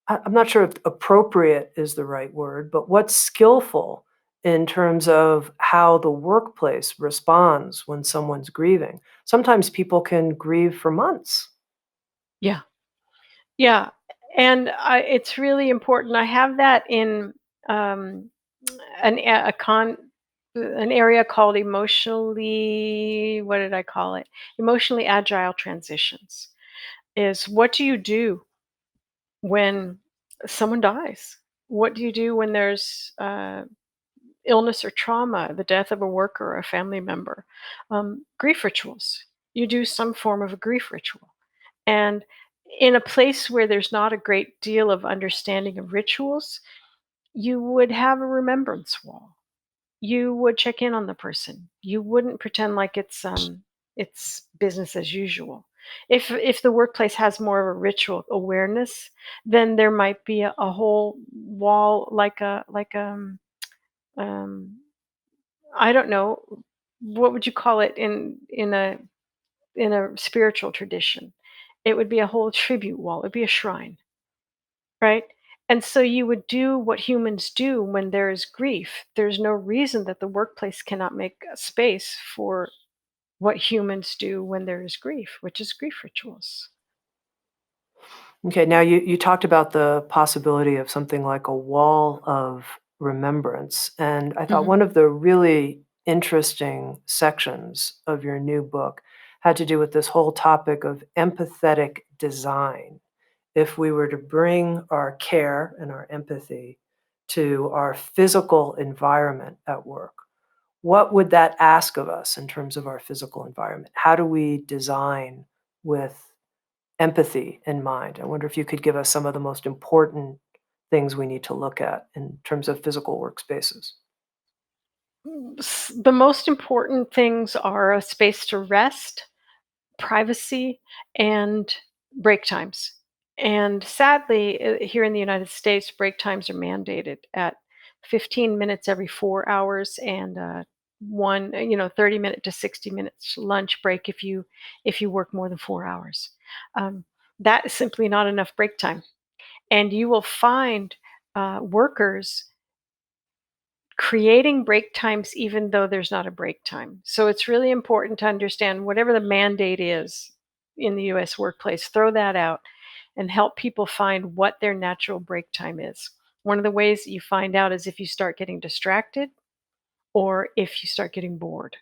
I'm not sure if appropriate is the right word, but what's skillful in terms of how the workplace responds when someone's grieving? Sometimes people can grieve for months. Yeah. Yeah. And it's really important. I have that in um, an, a con, an area called emotionally, what did I call it? Emotionally agile transitions. Is, what do you do when someone dies? What do you do when there's illness or trauma, the death of a worker or a family member? Grief rituals. You do some form of a grief ritual. And in a place where there's not a great deal of understanding of rituals, you would have a remembrance wall. You would check in on the person. You wouldn't pretend like it's business as usual. If the workplace has more of a ritual awareness, then there might be a whole wall, um, I don't know, what would you call it in a spiritual tradition? It would be a whole tribute wall. It'd be a shrine, right? And so you would do what humans do when there is grief. There's no reason that the workplace cannot make a space for what humans do when there is grief, which is grief rituals. Okay, now you talked about the possibility of something like a wall of remembrance. And I thought Mhm. one of the really interesting sections of your new book had to do with this whole topic of empathetic design. If we were to bring our care and our empathy to our physical environment at work, what would that ask of us in terms of our physical environment? How do we design with empathy in mind? I wonder if you could give us some of the most important things we need to look at in terms of physical workspaces. The most important things are a space to rest, privacy, and break times. And sadly, here in the United States, break times are mandated at 15 minutes every 4 hours and 30-minute to 60 minutes lunch break if you work more than 4 hours. Um, that is simply not enough break time. And you will find workers creating break times even though there's not a break time. So it's really important to understand whatever the mandate is in the US workplace, throw that out and help people find what their natural break time is. One of the ways that you find out is if you start getting distracted or if you start getting bored.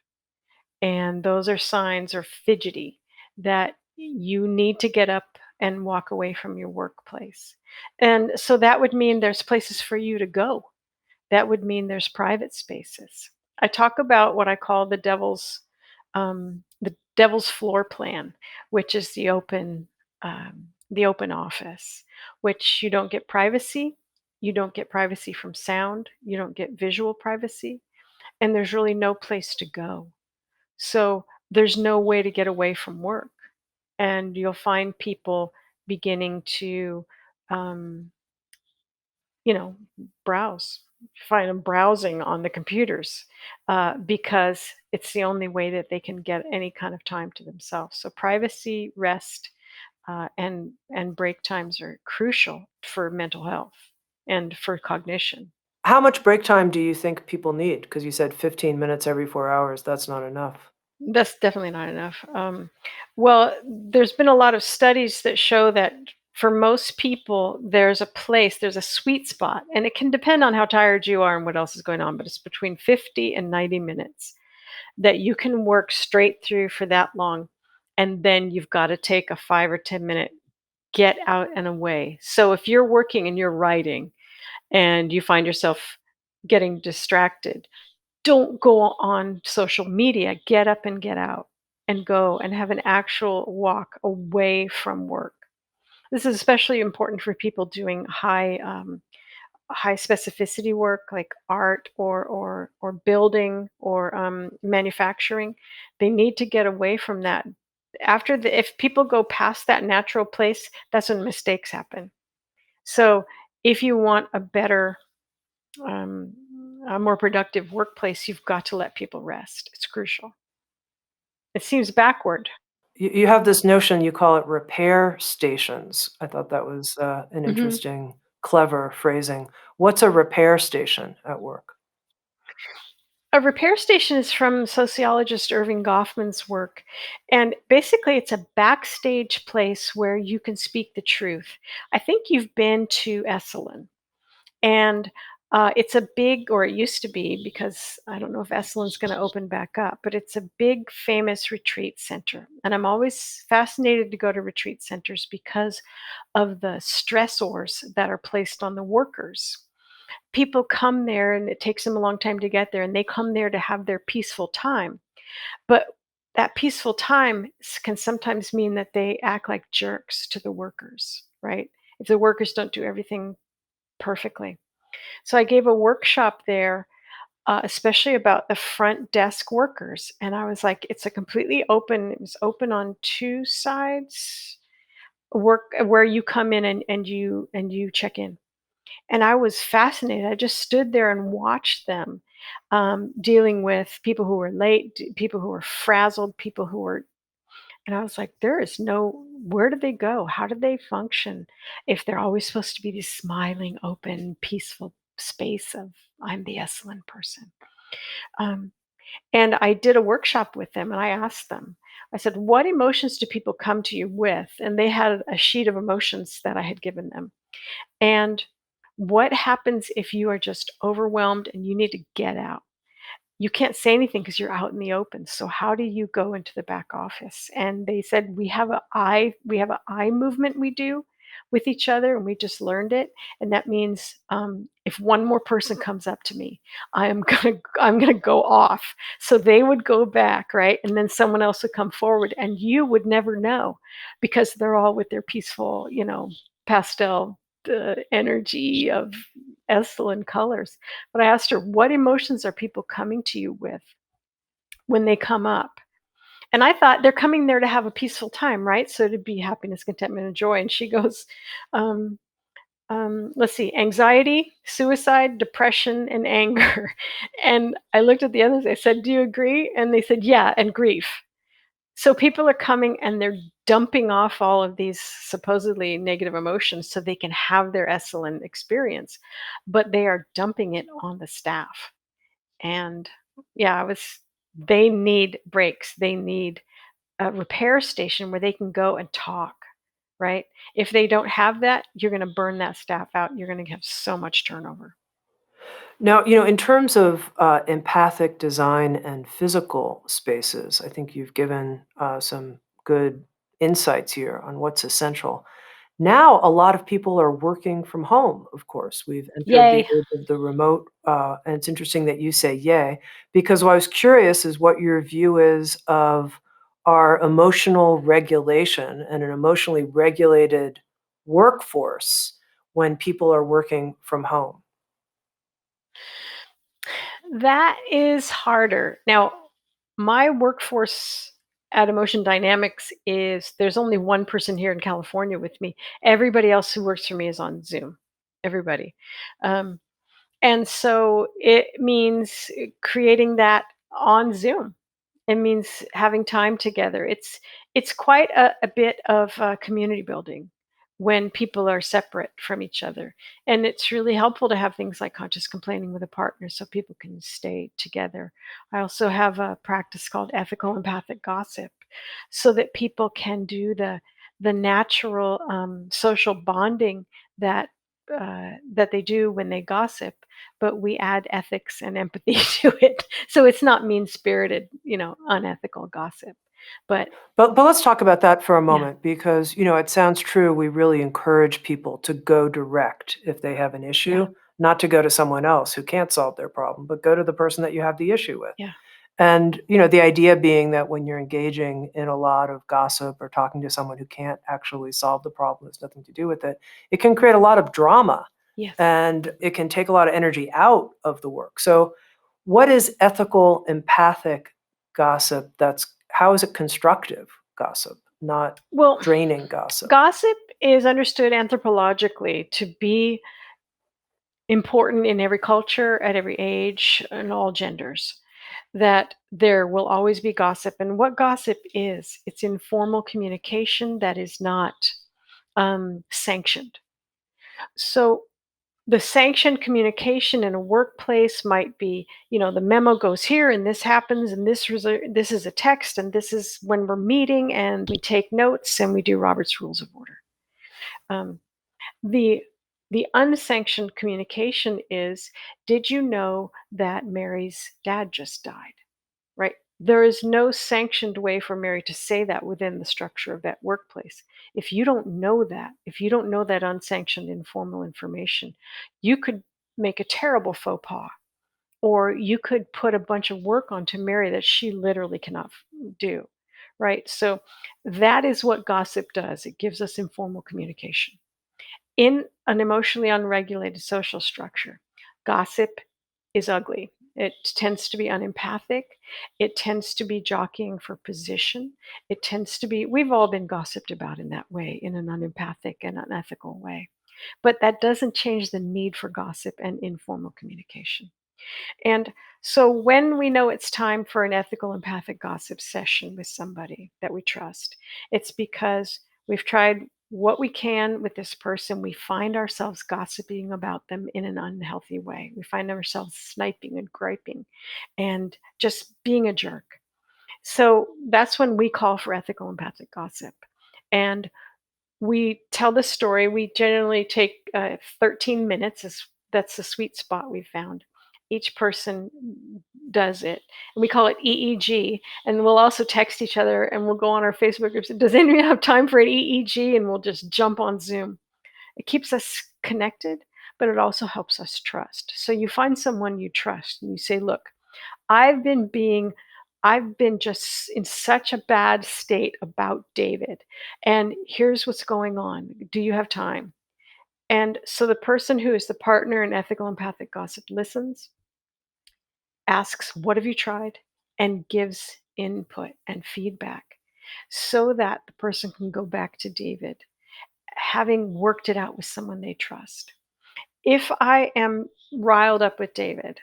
And those are signs or fidgety that you need to get up and walk away from your workplace. And so that would mean there's places for you to go. That would mean there's private spaces. I talk about what I call the devil's floor plan, which is the open office, which you don't get privacy. You don't get privacy from sound. You don't get visual privacy, and there's really no place to go. So there's no way to get away from work, and you'll find people beginning to um, you know, browse. Find them browsing on the computers because it's the only way that they can get any kind of time to themselves. So privacy, rest, and break times are crucial for mental health and for cognition. How much break time do you think people need? Because you said 15 minutes every 4 hours. That's not enough. That's definitely not enough. Well, there's been a lot of studies that show that for most people, there's a sweet spot, and it can depend on how tired you are and what else is going on, but it's between 50 and 90 minutes that you can work straight through for that long. And then you've got to take a 5 or 10 minute get out and away. So if you're working and you're writing and you find yourself getting distracted, don't go on social media. Get up and get out and go and have an actual walk away from work. This is especially important for people doing high specificity work like art or building or manufacturing. They need to get away from that. If people go past that natural place, that's when mistakes happen. So if you want um, a more productive workplace, you've got to let people rest. It's crucial. It seems backward. You have this notion, you call it repair stations. I thought that was an Mhm. interesting, clever phrasing. What's a repair station at work? A repair station is from sociologist Irving Goffman's work. And basically, it's a backstage place where you can speak the truth. I think you've been to Esalen. And it's a big, or it used to be, because I don't know if Essalin's going to open back up, but it's a big, famous retreat center. And I'm always fascinated to go to retreat centers because of the stressors that are placed on the workers. People come there and it takes them a long time to get there, and they come there to have their peaceful time. But that peaceful time can sometimes mean that they act like jerks to the workers, right? If the workers don't do everything perfectly. So I gave a workshop there especially about the front desk workers. And I was like, it's a completely open, it was open on two sides, work where you come in and you check in. And I was fascinated. I just stood there and watched them dealing with people who were late, people who were frazzled, people who were, and I was like, there is no, where did they go? How did they function if they're always supposed to be this smiling, open, peaceful space of I'm the excellent person? Um, and I did a workshop with them and I asked them, I said, what emotions do people come to you with? And they had a sheet of emotions that I had given them. And what happens if you are just overwhelmed and you need to get out? You can't say anything because you're out in the open. So how do you go into the back office? And they said we have a eye movement we do with each other, and we just learned it. And that means if one more person comes up to me, I'm gonna go off. So they would go back, right, and then someone else would come forward, and you would never know because they're all with their peaceful, pastel energy of excellent colors. But I asked her, what emotions are people coming to you with when they come up? And I thought they're coming there to have a peaceful time, right? So to be happiness, contentment, and joy. And she goes, um, let's see, anxiety, suicide, depression, and anger. And I looked at the others. I said, do you agree? And they said, yeah, and grief. So people are coming and they're dumping off all of these supposedly negative emotions so they can have their excellent experience, but they are dumping it on the staff. And yeah, they need breaks. They need a repair station where they can go and talk, right? If they don't have that, you're going to burn that staff out. You're going to have so much turnover. Now, in terms of empathic design and physical spaces, I think you've given some good insights here on what's essential. Now, a lot of people are working from home, of course. We've entered the Yay. age of the remote, and it's interesting that you say yay, because what I was curious is what your view is of our emotional regulation and an emotionally regulated workforce when people are working from home. That is harder. Now, my workforce at Emotion Dynamics is there's only one person here in California with me. Everybody else who works for me is on Zoom. Everybody. Um, and so it means creating that on Zoom. It means having time together. It's quite a bit of community building when people are separate from each other, and it's really helpful to have things like conscious complaining with a partner so people can stay together. I also have a practice called ethical empathic gossip, so that people can do the natural social bonding that they do when they gossip, but we add ethics and empathy to it. So it's not mean spirited, unethical gossip. But But let's talk about that for a yeah, moment because, it sounds true. We really encourage people to go direct if they have an yeah, issue, not to go to someone else who can't solve their problem, but go to the person that you have the issue with. yeah, And, the idea being that when you're engaging in a lot of gossip or talking to someone who can't actually solve the problem, has nothing to do with it, it can create a lot of drama yes. and it can take a lot of energy out of the work. So, what is ethical, empathic gossip? How is it constructive gossip, not Well, draining gossip? gossip is understood anthropologically to be important in every culture, at every age, and all genders. That there will always be gossip. And what gossip is, it's informal communication that is not sanctioned. So the sanctioned communication in a workplace might be, the memo goes here and this happens and this is a text and this is when we're meeting and we take notes and we do Robert's Rules of Order. Um, the the unsanctioned communication is, did you know that Mary's dad just died? Right? There is no sanctioned way for Mary to say that within the structure of that workplace. If you don't know that unsanctioned informal information, you could make a terrible faux pas, or you could put a bunch of work onto Mary that she literally cannot do. Right? So that is what gossip does. It gives us informal communication. In an emotionally unregulated social structure, gossip is ugly. It tends to be unempathic. It tends to be jockeying for position. It tends to be, we've all been gossiped about in that way, in an unempathic and unethical way. But that doesn't change the need for gossip and informal communication. And so when we know it's time for an ethical empathic gossip session with somebody that we trust, it's because we've tried what we can with this person. We find ourselves gossiping about them in an unhealthy way. We find ourselves sniping and griping and just being a jerk. So that's when we call for ethical empathic gossip. And we tell the story. We generally take 13 minutes. That's the sweet spot we've found. Each person does it. And we call it EEG. And we'll also text each other and we'll go on our Facebook groups. Does anyone have time for an EEG? And we'll just jump on Zoom. It keeps us connected, but it also helps us trust. So you find someone you trust and you say, look, I've been being I've been just in such a bad state about David. And here's what's going on. Do you have time? And so the person who is the partner in ethical empathic gossip listens, asks, what have you tried? And gives input and feedback so that the person can go back to David, having worked it out with someone they trust. If I am riled up with David,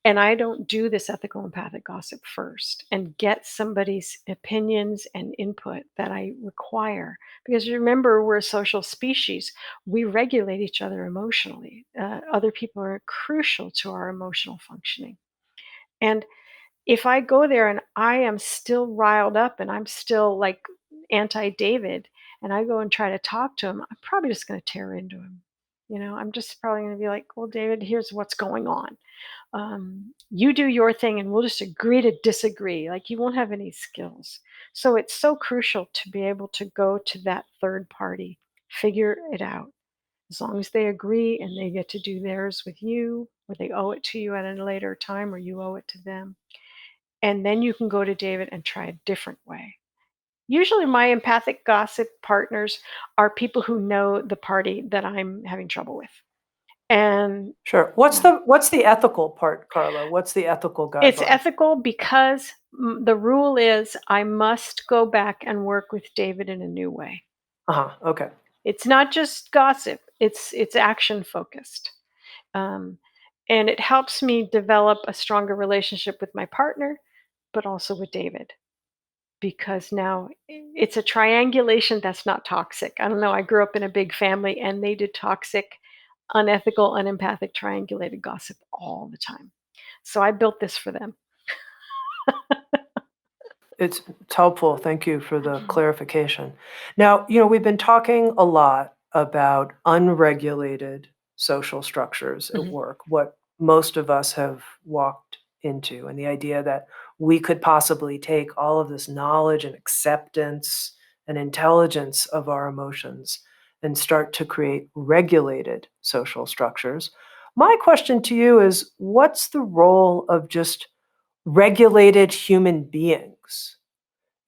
and I don't do this ethical empathic gossip first and get somebody's opinions and input that I require. Because remember, we're a social species. We regulate each other emotionally. Other people are crucial to our emotional functioning. And if I go there and I am still riled up and I'm still like anti David, and I go and try to talk to him, I'm probably just going to tear into him. I'm just probably going to be like, well, David, here's what's going on. You do your thing and we'll just agree to disagree. Like, you won't have any skills. So it's so crucial to be able to go to that third party, figure it out. As long as they agree and they get to do theirs with you, or they owe it to you at a later time, or you owe it to them. And then you can go to David and try a different way. Usually, my empathic gossip partners are people who know the party that I'm having trouble with. And Sure. What's the ethical part, Karla? What's the ethical it's guideline? ethical because the rule is I must go back and work with David in a new way. Uh-huh. Okay. It's not just gossip, it's action focused. Um, and it helps me develop a stronger relationship with my partner, but also with David. Because now it's a triangulation that's not toxic. I don't know. I grew up in a big family and they did toxic, unethical, unempathic, triangulated gossip all the time. So I built this for them. It's helpful. Thank you for the clarification. Now, we've been talking a lot about unregulated social structures at Mhm. work, what most of us have walked into, and the idea that we could possibly take all of this knowledge and acceptance and intelligence of our emotions and start to create regulated social structures. My question to you is, what's the role of just regulated human beings?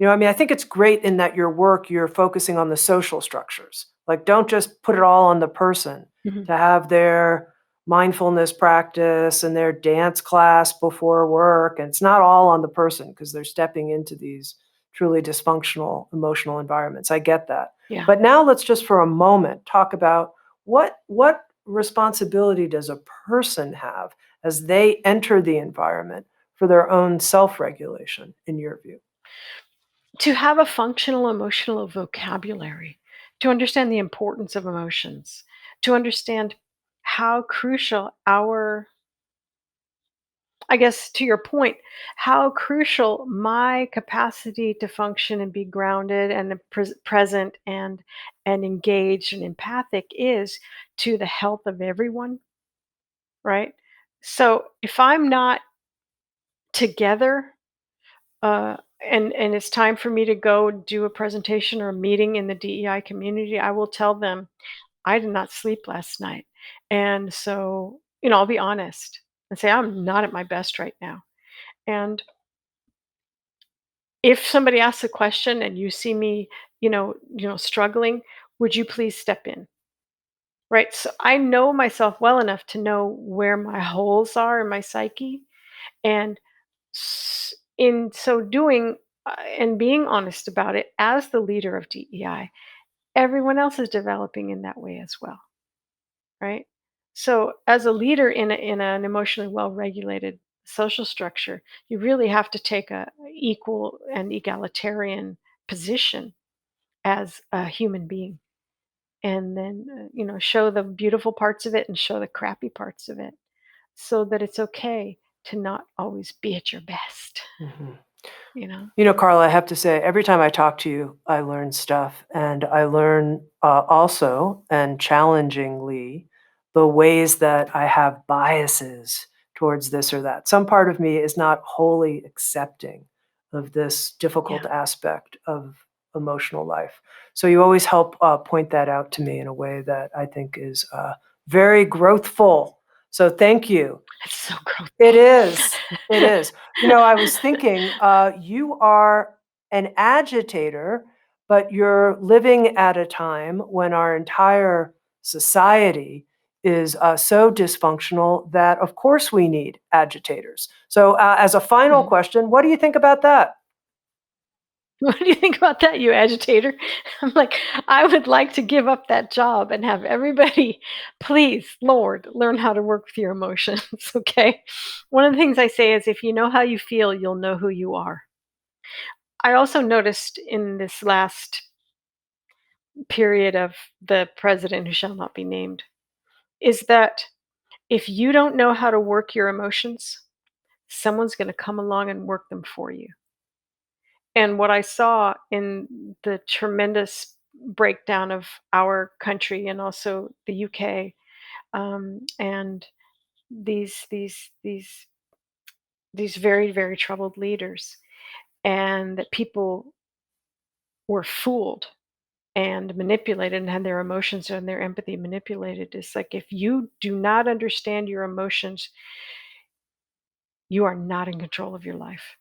I think it's great in that your work, you're focusing on the social structures. Like, don't just put it all on the person Mhm. to have their mindfulness practice and their dance class before work. And it's not all on the person because they're stepping into these truly dysfunctional emotional environments. I get that. Yeah. But now let's just for a moment talk about what responsibility does a person have as they enter the environment for their own self-regulation, in your view? To have a functional emotional vocabulary, to understand the importance of emotions, to understand how crucial I guess to your point, how crucial my capacity to function and be grounded and present and engaged and empathic is to the health of everyone, right? So if I'm not together, and it's time for me to go do a presentation or a meeting in the DEI community, I will tell them I did not sleep last night. And so, I'll be honest and say I'm not at my best right now. And if somebody asks a question and you see me, struggling, would you please step in? Right? So I know myself well enough to know where my holes are in my psyche. And in so doing and being honest about it, as the leader of DEI, everyone else is developing in that way as well, right? So, as a leader in an emotionally well-regulated social structure, you really have to take a equal and egalitarian position as a human being, and then show the beautiful parts of it and show the crappy parts of it, so that it's okay to not always be at your best. Mhm. You know. Carla, I have to say, every time I talk to you, I learn stuff. And I learn also, and challengingly, the ways that I have biases towards this or that. Some part of me is not wholly accepting of this difficult Yeah. aspect of emotional life. So you always help point that out to me in a way that I think is very growthful. So thank you. It's so gross. It is. It is. I was thinking, you are an agitator, but you're living at a time when our entire society is so dysfunctional that, of course, we need agitators. So, as a final Mhm. question, what do you think about that? What do you think about that, you agitator? I'm like, I would like to give up that job and have everybody, please, Lord, learn how to work with your emotions, okay? One of the things I say is if you know how you feel, you'll know who you are. I also noticed in this last period of the president who shall not be named is that if you don't know how to work your emotions, someone's going to come along and work them for you. And what I saw in the tremendous breakdown of our country and also the UK, and these these very very troubled leaders, and that people were fooled and manipulated and had their emotions and their empathy manipulated. Is like if you do not understand your emotions, you are not in control of your life.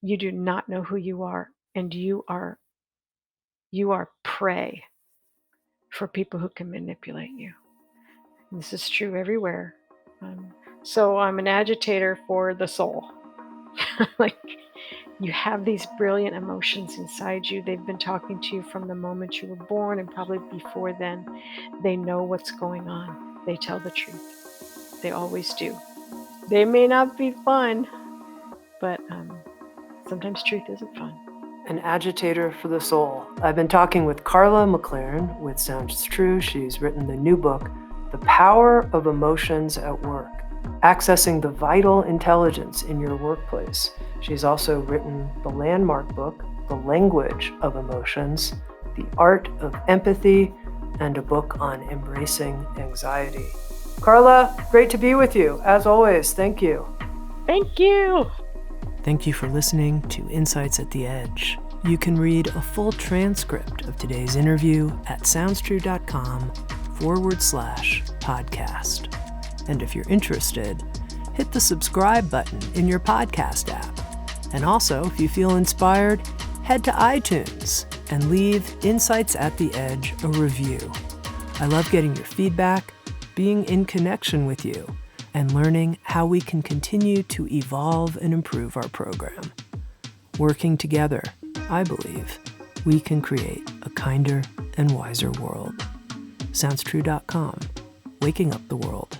You do not know who you are, and you are prey for people who can manipulate you. And this is true everywhere. So I'm an agitator for the soul. Like, you have these brilliant emotions inside you. They've been talking to you from the moment you were born, and probably before then. They know what's going on. They tell the truth. They always do. They may not be fun, but sometimes truth isn't fun. An agitator for the soul. I've been talking with Karla McLaren with Sounds True. She's written the new book, The Power of Emotions at Work, Accessing the Vital Intelligence in Your Workplace. She's also written the landmark book, The Language of Emotions, The Art of Empathy, and a book on embracing anxiety. Karla, great to be with you. As always, thank you. Thank you. Thank you for listening to Insights at the Edge. You can read a full transcript of today's interview at soundstrue.com/podcast. And if you're interested, hit the subscribe button in your podcast app. And also, if you feel inspired, head to iTunes and leave Insights at the Edge a review. I love getting your feedback, being in connection with you, and learning how we can continue to evolve and improve our program. Working together, I believe, we can create a kinder and wiser world. SoundsTrue.com, waking up the world.